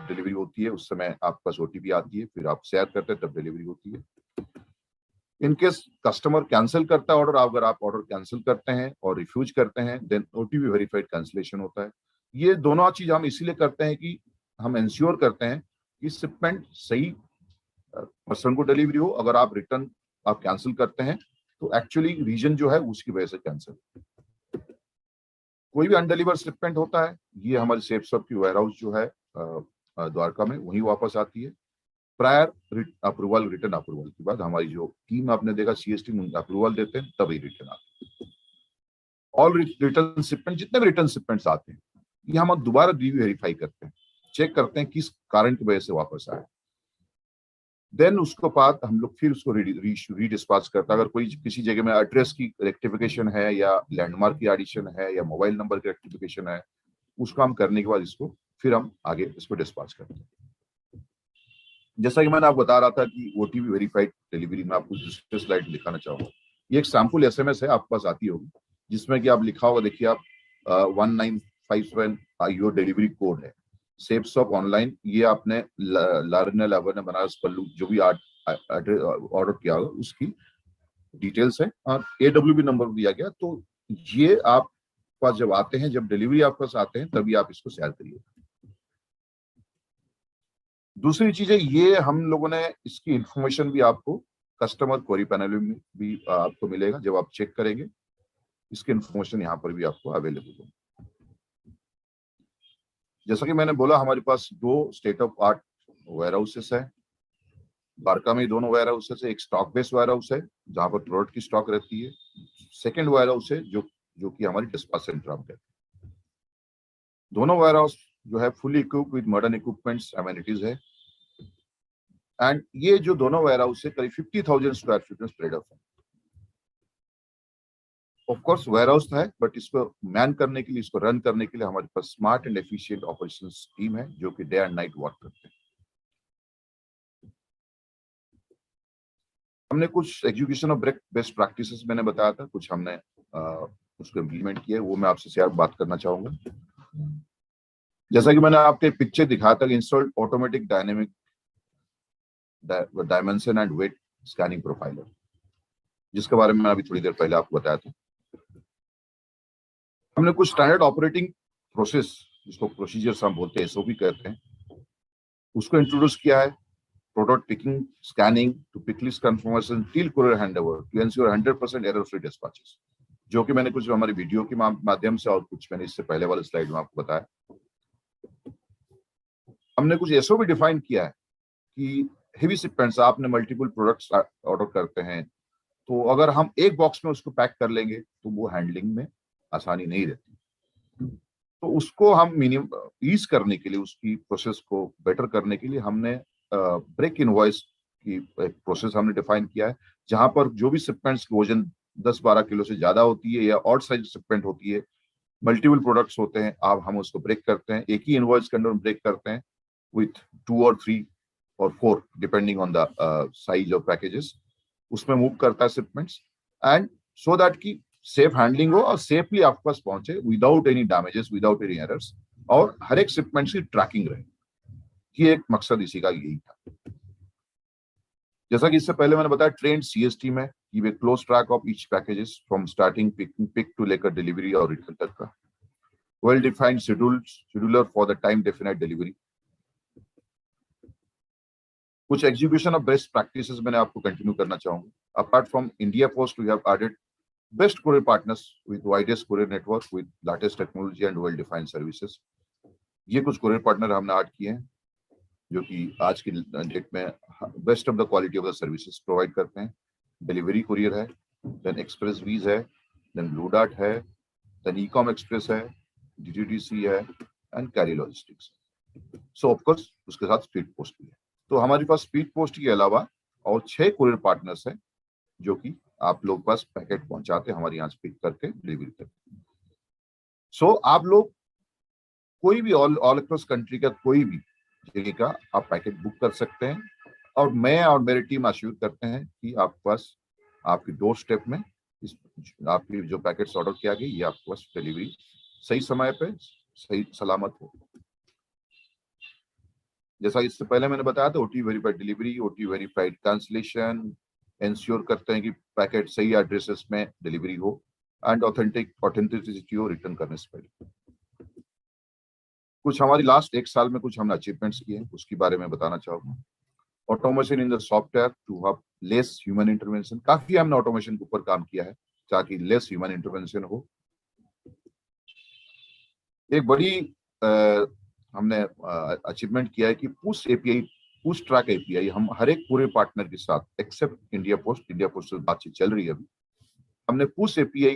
डिलीवरी होती है, उस समय आपके पास OTP आती है, फिर आप शेयर करते हैं, तब डिलीवरी होती है। इनकेस कस्टमर कैंसिल करता है ऑर्डर, अगर आप ऑर्डर कैंसिल करते हैं और रिफ्यूज करते हैं, देन OTP वेरीफाइड कैंसिलेशन होता है। ये दोनों चीज हम इसीलिए करते हैं कि हम इंश्योर करते हैं कि शिपमेंट सही पर्सन को डिलीवरी हो। अगर आप रिटर्न आप कैंसिल करते हैं तो एक्चुअली रीजन जो है उसकी वजह से कैंसिल। कोई भी अनडिलीवर्ड शिपमेंट होता है, ये हमारी सेफ शॉप की वेयरहाउस जो है द्वारका में, वहीं वापस आती है। प्रायर अप्रूवल, रिटर्न अप्रूवल के बाद हमारी जो टीम आपने देखा CS टीम अप्रूवल देते हैं, तभी रिटर्न आते हैं। ऑल रिटर्न शिपमेंट, जितने भी रिटर्न शिपमेंट्स आते हैं, ये हम दोबारा वेरीफाई करते हैं, चेक करते हैं किस कारण की वजह से वापस आए। देन उसके बाद हम लोग फिर उसको रीडिस्पैच करते हैं। अगर कोई किसी जगह में एड्रेस की रेक्टिफिकेशन है या लैंडमार्क की एडिशन है या मोबाइल नंबर की रेक्टिफिकेशन है, उसका हम करने के बाद इसको फिर हम आगे इसको डिस्पैच करते हैं। जैसा कि मैंने आपको बता रहा था कि OTP वेरीफाइड डिलीवरी में आपको दूसरे स्लाइड दिखाना चाहूंगा। ये एक सैंपल SMS है, आपके पास आती होगी, जिसमें कि आप लिखा होगा, देखिए आप 1957 IO डिलीवरी कोड है, सेफ शॉप ऑनलाइन। ये आपने लारनल ने बनारस पल्लू जो भी ऑर्डर किया होगा उसकी डिटेल्स है, और AWB नंबर दिया गया। तो ये आप पास जब आते हैं, जब डिलीवरी आपके पास आते हैं, तभी आप इसको शेयर करिए। दूसरी चीज है, ये हम लोगों ने इसकी इंफॉर्मेशन भी आपको कस्टमर क्वेरी पैनल में भी आपको मिलेगा। जब आप चेक करेंगे, इसकी इंफॉर्मेशन यहाँ पर भी आपको अवेलेबल होगी। जैसा कि मैंने बोला, हमारे पास 2 state of art warehouses है द्वारका में। दोनों वेयर हाउसेस है, एक स्टॉक बेस्ड वेयर हाउस है जहाँ पर प्रोडक्ट की स्टॉक रहती है। सेकेंड वेयर हाउस है जो कि हमारी डिस्पैच सेंटर आप कहते हैं। दोनों वेयर हाउस जो है fully equipped with modern equipments, amenities है। एंड ये जो दोनों वेयर हाउस है करीब 50,000 स्क्वायर फीट में स्प्रेड आउट है। ऑफ कोर्स वेयर हाउस है, बट इसको मैन करने के लिए, इसको रन करने के लिए हमारे पास smart and efficient operations team है, जो कि डे एंड नाइट वर्क करते हैं। हमने कुछ एग्जीक्यूशन ऑफ बेस्ट प्रैक्टिसेस मैंने बताया था, कुछ हमने उसको इम्प्लीमेंट किया, वो मैं आपसे शेयर बात करना चाहूंगा। जैसा कि मैंने आपको पिक्चर दिखाया था, installed automatic dynamic dimension and weight scanning profiler, जिसके बारे में मैं अभी थोड़ी देर पहले आपको बताया था। हमने कुछ स्टैंडर्ड ऑपरेटिंग प्रोसेस जिसको प्रोसीजर्स हम बोलते हैं, एसओपी कहते हैं, उसको इंट्रोड्यूस किया है। Product picking, scanning to pick list confirmation till courier handover to ensure 100% error free dispatches, जो कि मैंने कुछ हमारी वीडियो के माध्यम से और कुछ मैंने इससे पहले वाले स्लाइड में आपको बताया। हमने कुछ एसओपी डिफाइन किया है कि हेवी शिपमेंट्स, आपने मल्टीपल प्रोडक्ट्स ऑर्डर करते हैं, तो अगर हम एक बॉक्स में उसको पैक कर लेंगे तो वो हैंडलिंग में आसानी नहीं रहती। तो उसको हम मिनिमम ईज करने के लिए, उसकी प्रोसेस को बेटर करने के लिए हमने ब्रेक इनवॉइस की एक प्रोसेस हमने डिफाइन किया है, जहां पर जो भी शिपमेंट्स की वजन 10-12 किलो से ज्यादा होती है या ऑड साइज शिपमेंट होती है, मल्टीपल प्रोडक्ट्स होते हैं, हम उसको ब्रेक करते हैं, एक ही इनवॉइस के अंदर ब्रेक करते हैं विथ 2 और 3 और 4 depending on the size of packages, उसमें मूव करता है शिपमेंट्स, एंड सो दैट की सेफ हैंडलिंग हो और सेफली आपके पास पहुंचे without any damages, without any errors, और हर एक शिपमेंट्स की ट्रैकिंग रहे। ये एक मकसद इसी का यही था। जैसा कि इससे पहले मैंने बताया, ट्रेंड सीएसटी में keep a close track of each packages from starting pick to लेकर डिलीवरी और रिटर्न तक का। Well defined scheduler for the time definite delivery. कुछ एग्जीक्यूशन ऑफ बेस्ट प्रैक्टिसेस मैंने आपको कंटिन्यू करना चाहूंगा। Apart from India Post, we have added best courier partners with widest courier network with latest technology and well defined services। ये कुछ courier partner हमने ऐड किए हैं जो कि आज की डेट में best of the quality of the services provide करते हैं। डिलीवरी कुरियर है, देन एक्सप्रेस वीज है, देन ब्लू डार्ट है, देन ईकॉम एक्सप्रेस है, डीटीडीसी है, and carry logistics. So of course उसके साथ स्पीड पोस्ट भी है। तो हमारे पास स्पीड पोस्ट के अलावा और 6 कुरियर पार्टनर्स हैं जो कि आप लोग पास पैकेट पहुंचाते हैं हमारे यहाँ से पिक करके डिलीवरी तक। सो आप लोग कोई भी ऑल अक्रॉस कंट्री का कोई भी जगह का आप पैकेट बुक कर सकते हैं, और मैं और मेरी टीम अश्योर करते हैं कि आपके पास आपके डोर स्टेप में आपकी जो पैकेट्स ऑर्डर किया गया ये आपके पास डिलीवरी सही समय पे सही सलामत हो। जैसा इससे पहले मैंने बताया था, OT verified delivery, OT verified cancellation, ensure करते हैं कि पैकेट सही एड्रेसेस में डिलीवरी हो, एंड ऑथेंटिसिटी हो रिटर्न करने से पहले। कुछ हमारी लास्ट 1 साल में कुछ हमने अचीवमेंट्स किए हैं, उसके बारे में बताना चाहूंगा। Automation in the software to have less human intervention. काफी हमने ऑटोमेशन के ऊपर काम किया है ताकि लेस ह्यूमन इंटरवेंशन हो। एक बड़ी हमने अचीवमेंट किया है कि push API, push track API हम हर एक पूरे पार्टनर के साथ एक्सेप्ट इंडिया पोस्ट से बातचीत चल रही है अभी, हमने push API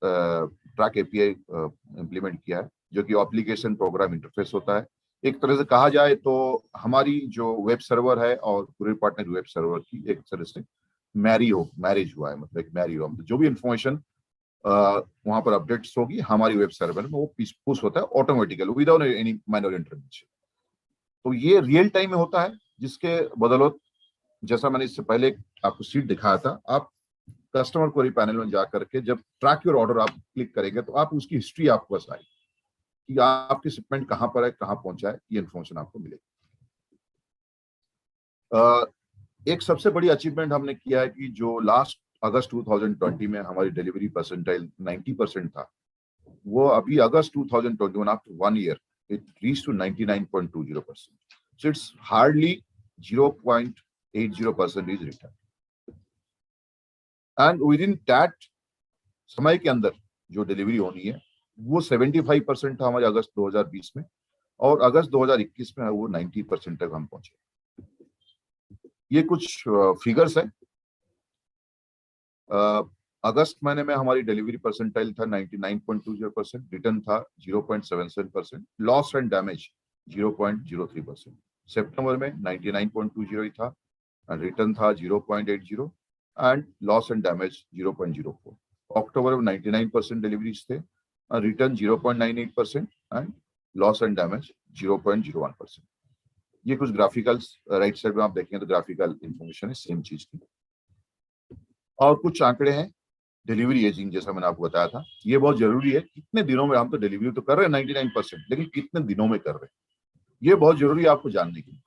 track API implement किया है जो कि एप्लीकेशन प्रोग्राम इंटरफेस होता है। एक तरह से कहा जाए तो हमारी जो वेब सर्वर है और पूरे पार्टनर वेब सर्वर की एक तरह से मैरिज हुआ है, मतलब एक मैरी हुआ, जो भी इंफॉर्मेशन वहां पर अपडेट्स होगी हमारी वेब सर्वर में वो पुश होता है automatically without any manual intervention. तो ये रियल टाइम में होता है, जिसके बदौलत जैसा मैंने इससे पहले आपको सीट दिखाया था, आप कस्टमर क्वेरी पैनल में जाकर के जब ट्रैक योर ऑर्डर आप क्लिक करेंगे तो आप उसकी हिस्ट्री आपके पास आएगी कि आपकी शिपमेंट कहां पर है, कहां पहुंचा है, ये इन्फॉर्मेशन आपको मिलेगी। एक सबसे बड़ी अचीवमेंट हमने किया है कि जो लास्ट अगस्त 2020 में हमारी डिलीवरी परसेंटाइल 90% था, वो अभी अगस्त 2021 after 1 year it reached to 99.20%. So it's hardly 0.80% is returned. And within that समय के अंदर जो डिलीवरी होनी है वो 75% था हमारे अगस्त 2020 में, और अगस्त 2021 में वो 90% तक हम पहुंचे। ये कुछ फिगर्स है। अगस्त महीने में हमारी डिलीवरी परसेंटाइल था 99.20%, रिटर्न था 0.77%, लॉस एंड डैमेज 0.03%। सितंबर में 99.20 ही था, रिटर्न था 0.80 एंड लॉस एंड डैमेज 0.04। अक्टूबर में 99% डिलीवरीज थे, return 0.98% and loss and damage 0.01%। ये कुछ ग्राफिकल्स राइट साइड में आप देखेंगे तो ग्राफिकल इंफॉर्मेशन है सेम चीज की। और कुछ आंकड़े हैं डिलीवरी एजिंग, जैसा मैंने आपको बताया था, ये बहुत जरूरी है। कितने दिनों में, हम तो डिलीवरी तो कर रहे हैं 99%, लेकिन कितने दिनों में कर रहे हैं, ये बहुत जरूरी है आपको जानने के लिए।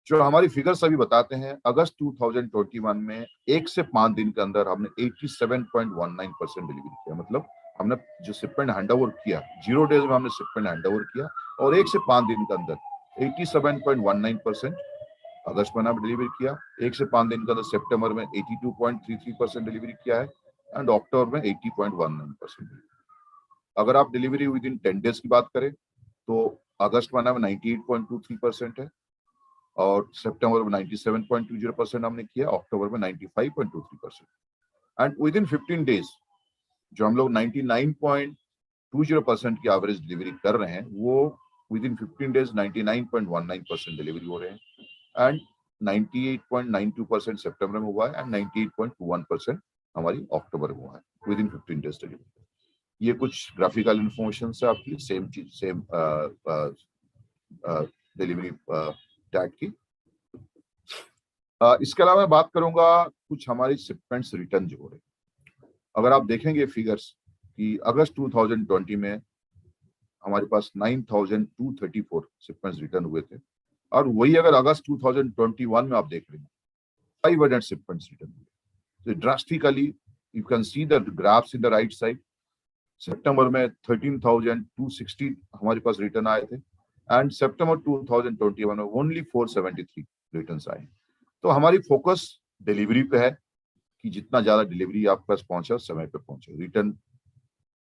जो हमारी फिगर्स अभी बताते हैं, अगस्त 2021 में 1 से 5 दिन के अंदर हमने 87.19% डिलीवरी किया, मतलब हमने जो शिपमेंट हैंड ओवर किया 0 डेज में हमने शिपमेंट हैंड ओवर किया और 1 से 5 दिन के अंदर 87.19% अगस्त महीना में डिलीवरी किया। 1 से 5 दिन के अंदर सितंबर में 82.33% डिलीवरी किया है एंड अक्टूबर में 80.19%। अगर आप डिलीवरी विद इन 10 डेज की बात करें तो अगस्त महीना में 98.23% है और सितंबर में 97.20% हमने किया, अक्टूबर में 95.23% एंड विद इन 15 डेज जो हम लोग 99.20% की एवरेज डिलीवरी कर रहे हैं वो विद इन 15 डेज 99.19% डिलीवरी हो रहे हैं एंड 98.92% सितंबर में हुआ है एंड 98.21% हमारी अक्टूबर में हुआ है विद इन 15 डेज डिलीवरी। ये कुछ ग्राफिकल इंफॉर्मेशन है आपकी सेम चीज सेम डिलीवरी टैग की। इसके अलावा मैं बात करूंगा कुछ हमारी शिपमेंट्स रिटर्न जो हो रहे हैं। अगर आप देखेंगे फिगर्स कि अगस्त 2020 में हमारे पास 9,234 शिपमेंट्स रिटर्न हुए थे और वही अगर अगस्त 2021 में आप देख रहे हैं 500 शिपमेंट्स रिटर्न हुए। तो drastically you can see the graphs in the right side. सितंबर में 13,260 हमारे पास रिटर्न आए थे एंड सितंबर 2021 में ओनली 473 रिटर्न आए। तो हमारी फोकस डिलीवरी पे है कि जितना ज्यादा डिलीवरी आपके पास पहुंचे समय पे पहुंचे, रिटर्न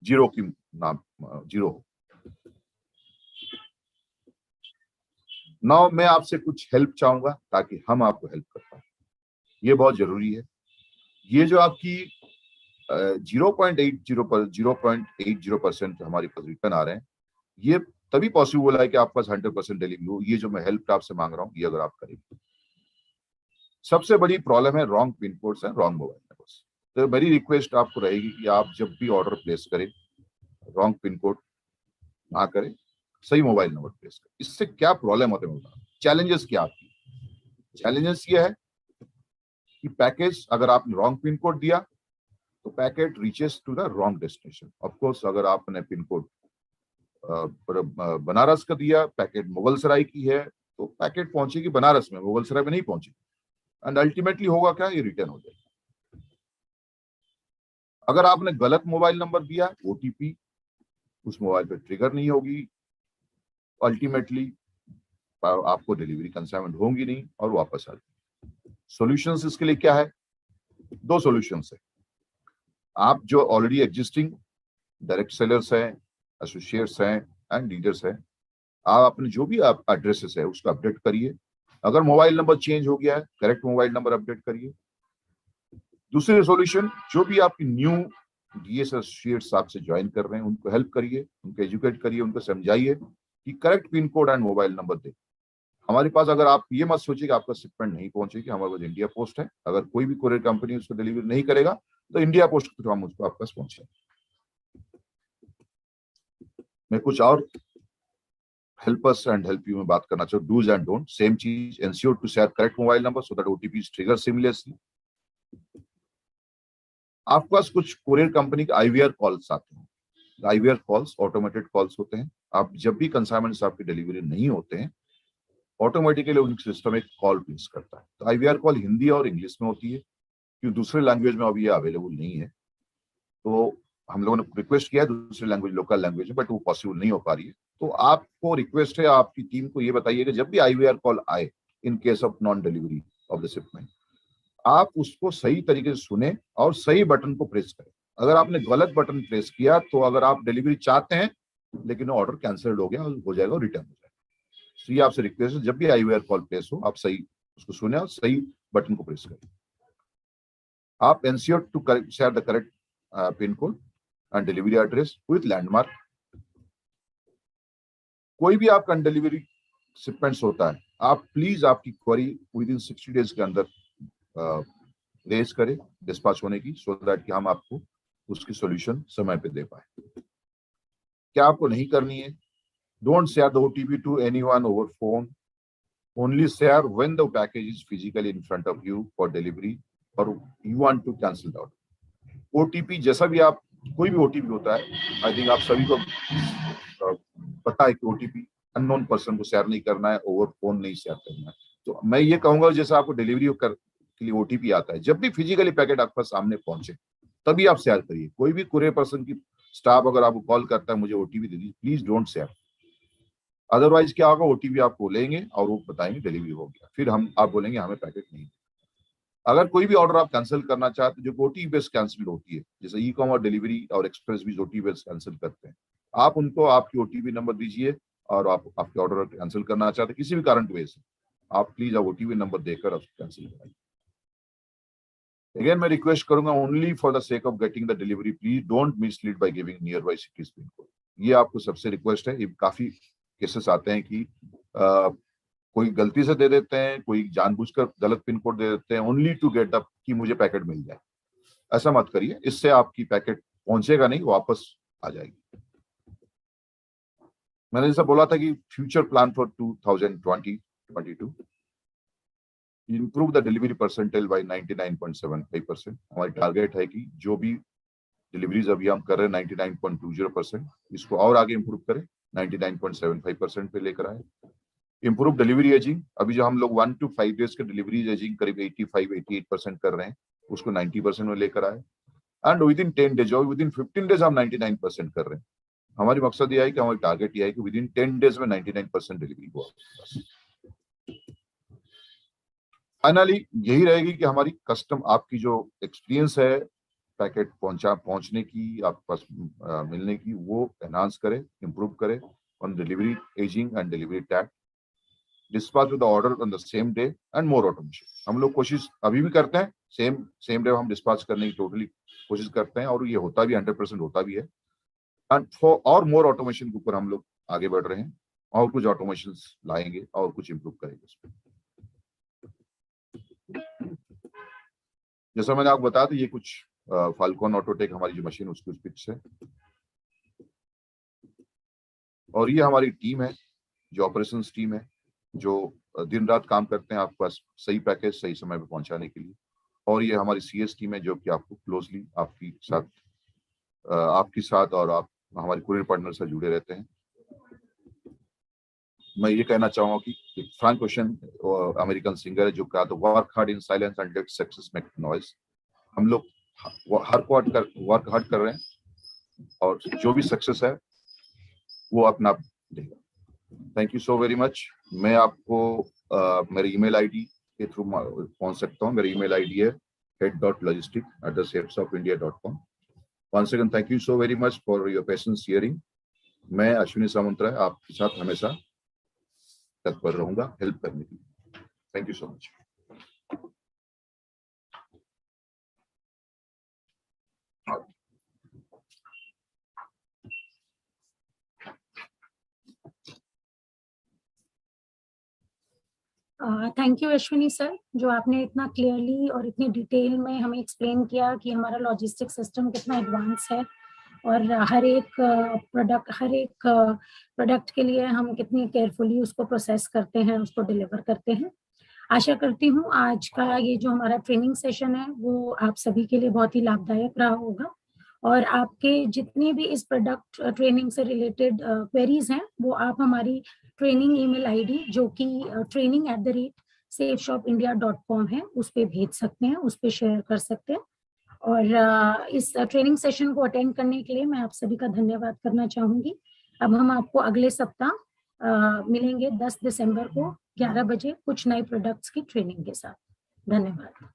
जीरो की नाम जीरो हो। नाउ मैं आपसे कुछ हेल्प चाहूंगा ताकि हम आपको हेल्प कर पाए, ये बहुत जरूरी है। ये जो आपकी 0.80% हमारे पास रिटर्न आ रहे हैं ये तभी पॉसिबल है कि आपके पास 100% डिलीवरी हो। ये जो मैं हेल्प आपसे मांग रहा हूँ ये अगर आप करेंगे। सबसे बड़ी प्रॉब्लम है wrong pin codes and wrong mobile numbers. तो मेरी रिक्वेस्ट आपको रहेगी कि आप जब भी ऑर्डर प्लेस करें रॉन्ग पिन कोड ना करें, सही मोबाइल नंबर प्लेस करें। इससे क्या प्रॉब्लम होते हैं, चैलेंजेस क्या आपकी? चैलेंजेस ये है कि पैकेज अगर आपने रॉन्ग पिन कोड दिया तो packet reaches to the wrong destination. Of course अगर आपने पिन कोड बनारस का दिया, पैकेट मुगलसराय की है तो पैकेट पहुंचेगी बनारस में, मुगलसराय में नहीं पहुंचेगी एंड अल्टीमेटली होगा क्या, ये रिटर्न हो जाएगा। अगर आपने गलत मोबाइल नंबर दिया ओटीपी उस मोबाइल पे ट्रिगर नहीं होगी, अल्टीमेटली आपको डिलीवरी कंसाइनमेंट होंगी नहीं और वापस आ जाएगी। सॉल्यूशंस इसके लिए क्या है? 2 सॉल्यूशंस है। आप जो ऑलरेडी एग्जिस्टिंग डायरेक्ट सेलर्स हैं, एसोसिएट्स हैं एंड डीलर्स हैं, आप अपने जो भी आप एड्रेसेस है उसको अपडेट करिए। अगर मोबाइल नंबर चेंज हो गया है करेक्ट मोबाइल नंबर अपडेट करिए। दूसरी सॉल्यूशन, जो भी आपकी न्यू डीएस एसोसिएट्स आपसे ज्वाइन कर रहे हैं उनको हेल्प करिए, उनको एजुकेट करिए, उनको समझाइए कि correct pin code and mobile number दे। हमारे पास अगर आप ये मत सोचिए कि आपका शिपमेंट नहीं पहुंचेगी, हमारे पास इंडिया पोस्ट है। अगर कोई भी कुरियर कंपनी उसको डिलीवरी नहीं करेगा तो इंडिया पोस्ट के थ्रू हम उसको आपके पास पहुंचे। मैं कुछ और help us and help you में बात करना चाहूँ। डूज एंड डोंट, सेम चीज, ensure to share correct mobile number so that OTP is trigger seamlessly. आपके पास कुछ कुरियर कंपनी के आईवीआर कॉल्स आते हैं। आईवीआर कॉल्स ऑटोमेटेड कॉल्स होते हैं। आप जब भी कंसाइनमेंट्स आपकी डिलीवरी नहीं होते हैं ऑटोमेटिकली उनका सिस्टम एक कॉल प्लेस करता है। तो आईवीआर कॉल हिंदी और इंग्लिश में होती है क्योंकि दूसरे लैंग्वेज में अभी ये अवेलेबल नहीं है। तो हम लोगों ने रिक्वेस्ट किया है दूसरे लैंग्वेज, लोकल लैंग्वेज में, बट वो पॉसिबल नहीं हो पा रही है। तो आपको रिक्वेस्ट है, आपकी टीम को ये बताइए कि जब भी आईवीआर कॉल आए in case of non delivery of the shipment, आप उसको सही तरीके से सुने और सही बटन को प्रेस करें। अगर आपने गलत बटन प्रेस किया तो अगर आप डिलीवरी चाहते हैं लेकिन ऑर्डर कैंसिल्ड हो गया, हो जाएगा, रिटर्न हो जाएगा। तो ये आपसे रिक्वेस्ट है, जब भी आईवीआर कॉल प्लेस हो आप सही उसको सुने और सही बटन को प्रेस करें। आप ensure to share the correct pin code and delivery address with landmark. कोई भी आपका डिलीवरी शिपमेंट्स होता है, आप प्लीज आपकी क्वेरी विद इन 60 डेज के अंदर रेज करें डिस्पैच होने की, सो दैट कि हम आपको उसकी सॉल्यूशन समय पे दे पाए। क्या आपको नहीं करनी है? Don't share the OTP to anyone over phone, only share when the package is physically in front of you for delivery और you want to cancel the order. OTP जैसा भी आप, कोई भी ओटीपी होता है, आई थिंक आप सभी को पता है कि ओटीपी अननोन पर्सन को शेयर नहीं करना है, ओवर फोन नहीं शेयर करना है। तो मैं ये कहूंगा जैसे आपको डिलीवरी के लिए ओटीपी आता है, जब भी फिजिकली पैकेट आपके पास सामने पहुंचे तभी आप शेयर करिए। कोई भी कुरियर पर्सन की स्टाफ अगर आपको कॉल करता है मुझे ओटीपी दे दीजिए, प्लीज डोंट शेयर। अदरवाइज क्या होगा, ओटीपी आपको लेंगे और वो बताएंगे डिलीवरी हो गया, फिर आप बोलेंगे हमें पैकेट नहीं। अगर कोई भी ऑर्डर आप कैंसिल करना चाहते जो ओटीपी बेस्ड कैंसिल होती है, जैसे ई कॉमर्स डिलीवरी और एक्सप्रेस भी ओटीपी बेस्ड कैंसिल करते हैं, आप उनको आपकी ओटीपी नंबर दीजिए और आप आपके ऑर्डर कैंसिल करना चाहते किसी भी कारण की वजह से, आप प्लीज ओटीपी नंबर देकर उसको कैंसिल कराइए। अगेन मैं रिक्वेस्ट करूंगा, only for the sake of getting the delivery please don't mislead by giving near by cities pin code. ये आपको सबसे रिक्वेस्ट है। ये काफी केसेस आते हैं कि कोई गलती से दे देते हैं, कोई जानबूझकर गलत पिन कोड दे देते हैं ओनली टू गेट द कि मुझे पैकेट मिल जाए। ऐसा मत करिए, इससे आपकी पैकेट पहुंचेगा नहीं, वापस आ जाएगी। मैंने जैसा बोला था कि future plan for 2020-22 improve the delivery percentile by 99.75%। हमारी टारगेट है कि जो भी डिलीवरीज अभी हम कर रहे हैं 99.20%, इसको और आगे इंप्रूव करें, 99.75% पे लेकर आए। इंप्रूव डिलीवरी एजिंग, अभी जो हम लोग 1 to 5 डेज के डिलीवरी एजिंग करीब 85-88% कर रहे हैं, उसको 90% में लेकर आए। एंड विद इन 10 डेज और विद इन 15 डेज हम 99% कर रहे हैं। हमारी मकसद ये है कि हमारी टारगेट ये है कि विद इन 10 डेज में 99% डिलीवरी हो। फाइनली यही रहेगी कि हमारी कस्टम आपकी जो एक्सपीरियंस है पैकेट पहुंचने की, आपके पास मिलने की, वो एनहांस करे, इंप्रूव करे on delivery ageing and delivery tag, dispatch with the order on the same day and more automation. हम लोग कोशिश अभी भी करते हैं, सेम डे हम डिस्पैच करने की टोटली कोशिश करते हैं और ये होता भी 100% होता भी है। एंड फॉर और मोर ऑटोमेशन के ऊपर हम लोग आगे बढ़ रहे हैं और कुछ ऑटोमेशन लाएंगे और कुछ इंप्रूव करेंगे उसमें। जैसा मैंने आपको बताया था, ये कुछ फाल्कन ऑटोटेक हमारी जो मशीन उसकी पिक्स है और ये हमारी टीम है जो ऑपरेशंस टीम है, जो दिन रात काम करते हैं आपके पास सही पैकेज सही समय पे पहुंचाने के लिए। और ये हमारी सीएस टीम है जो कि आपको क्लोजली आपके साथ और आप हमारे कुरियर पार्टनर से जुड़े रहते हैं। मैं ये कहना चाहूंगा कि एक फ्रैंक क्वेश्चन अमेरिकन सिंगर है जो कहा था, work hard in silence and let success make noise. हम लोग वर्क हार्ड कर रहे हैं और जो भी सक्सेस है वो अपना आप देगा। Thank you so very much. मैं आपको मेरी ईमेल आईडी के थ्रू पहुंच सकता हूँ। मेरी ईमेल आईडी है head.logistic@shapesofIndia.com। Once again, thank you so very much for your patience hearing। मैं अश्विनी सामंतराय आपके साथ हमेशा तत्पर रहूंगा हेल्प करने के लिए। Thank you so much. Thank you Ashwini sir, जो आपने इतना क्लियरली और इतनी डिटेल में हमें एक्सप्लेन किया कि हमारा लॉजिस्टिक सिस्टम कितना एडवांस है और हर एक प्रोडक्ट के लिए हम कितनी केयरफुली उसको प्रोसेस करते हैं, उसको डिलीवर करते हैं। आशा करती हूँ आज का ये जो हमारा ट्रेनिंग सेशन है वो आप सभी के लिए बहुत ही लाभदायक रहा होगा और आपके जितने भी इस प्रोडक्ट ट्रेनिंग से रिलेटेड क्वेरीज हैं वो आप हमारी ट्रेनिंग ईमेल आईडी जो कि training@safeshopindia.com है उस पर भेज सकते हैं, उस पर शेयर कर सकते हैं। और इस ट्रेनिंग सेशन को अटेंड करने के लिए मैं आप सभी का धन्यवाद करना चाहूंगी। अब हम आपको अगले सप्ताह मिलेंगे 10 दिसंबर को 11 बजे कुछ नए प्रोडक्ट्स की ट्रेनिंग के साथ। धन्यवाद।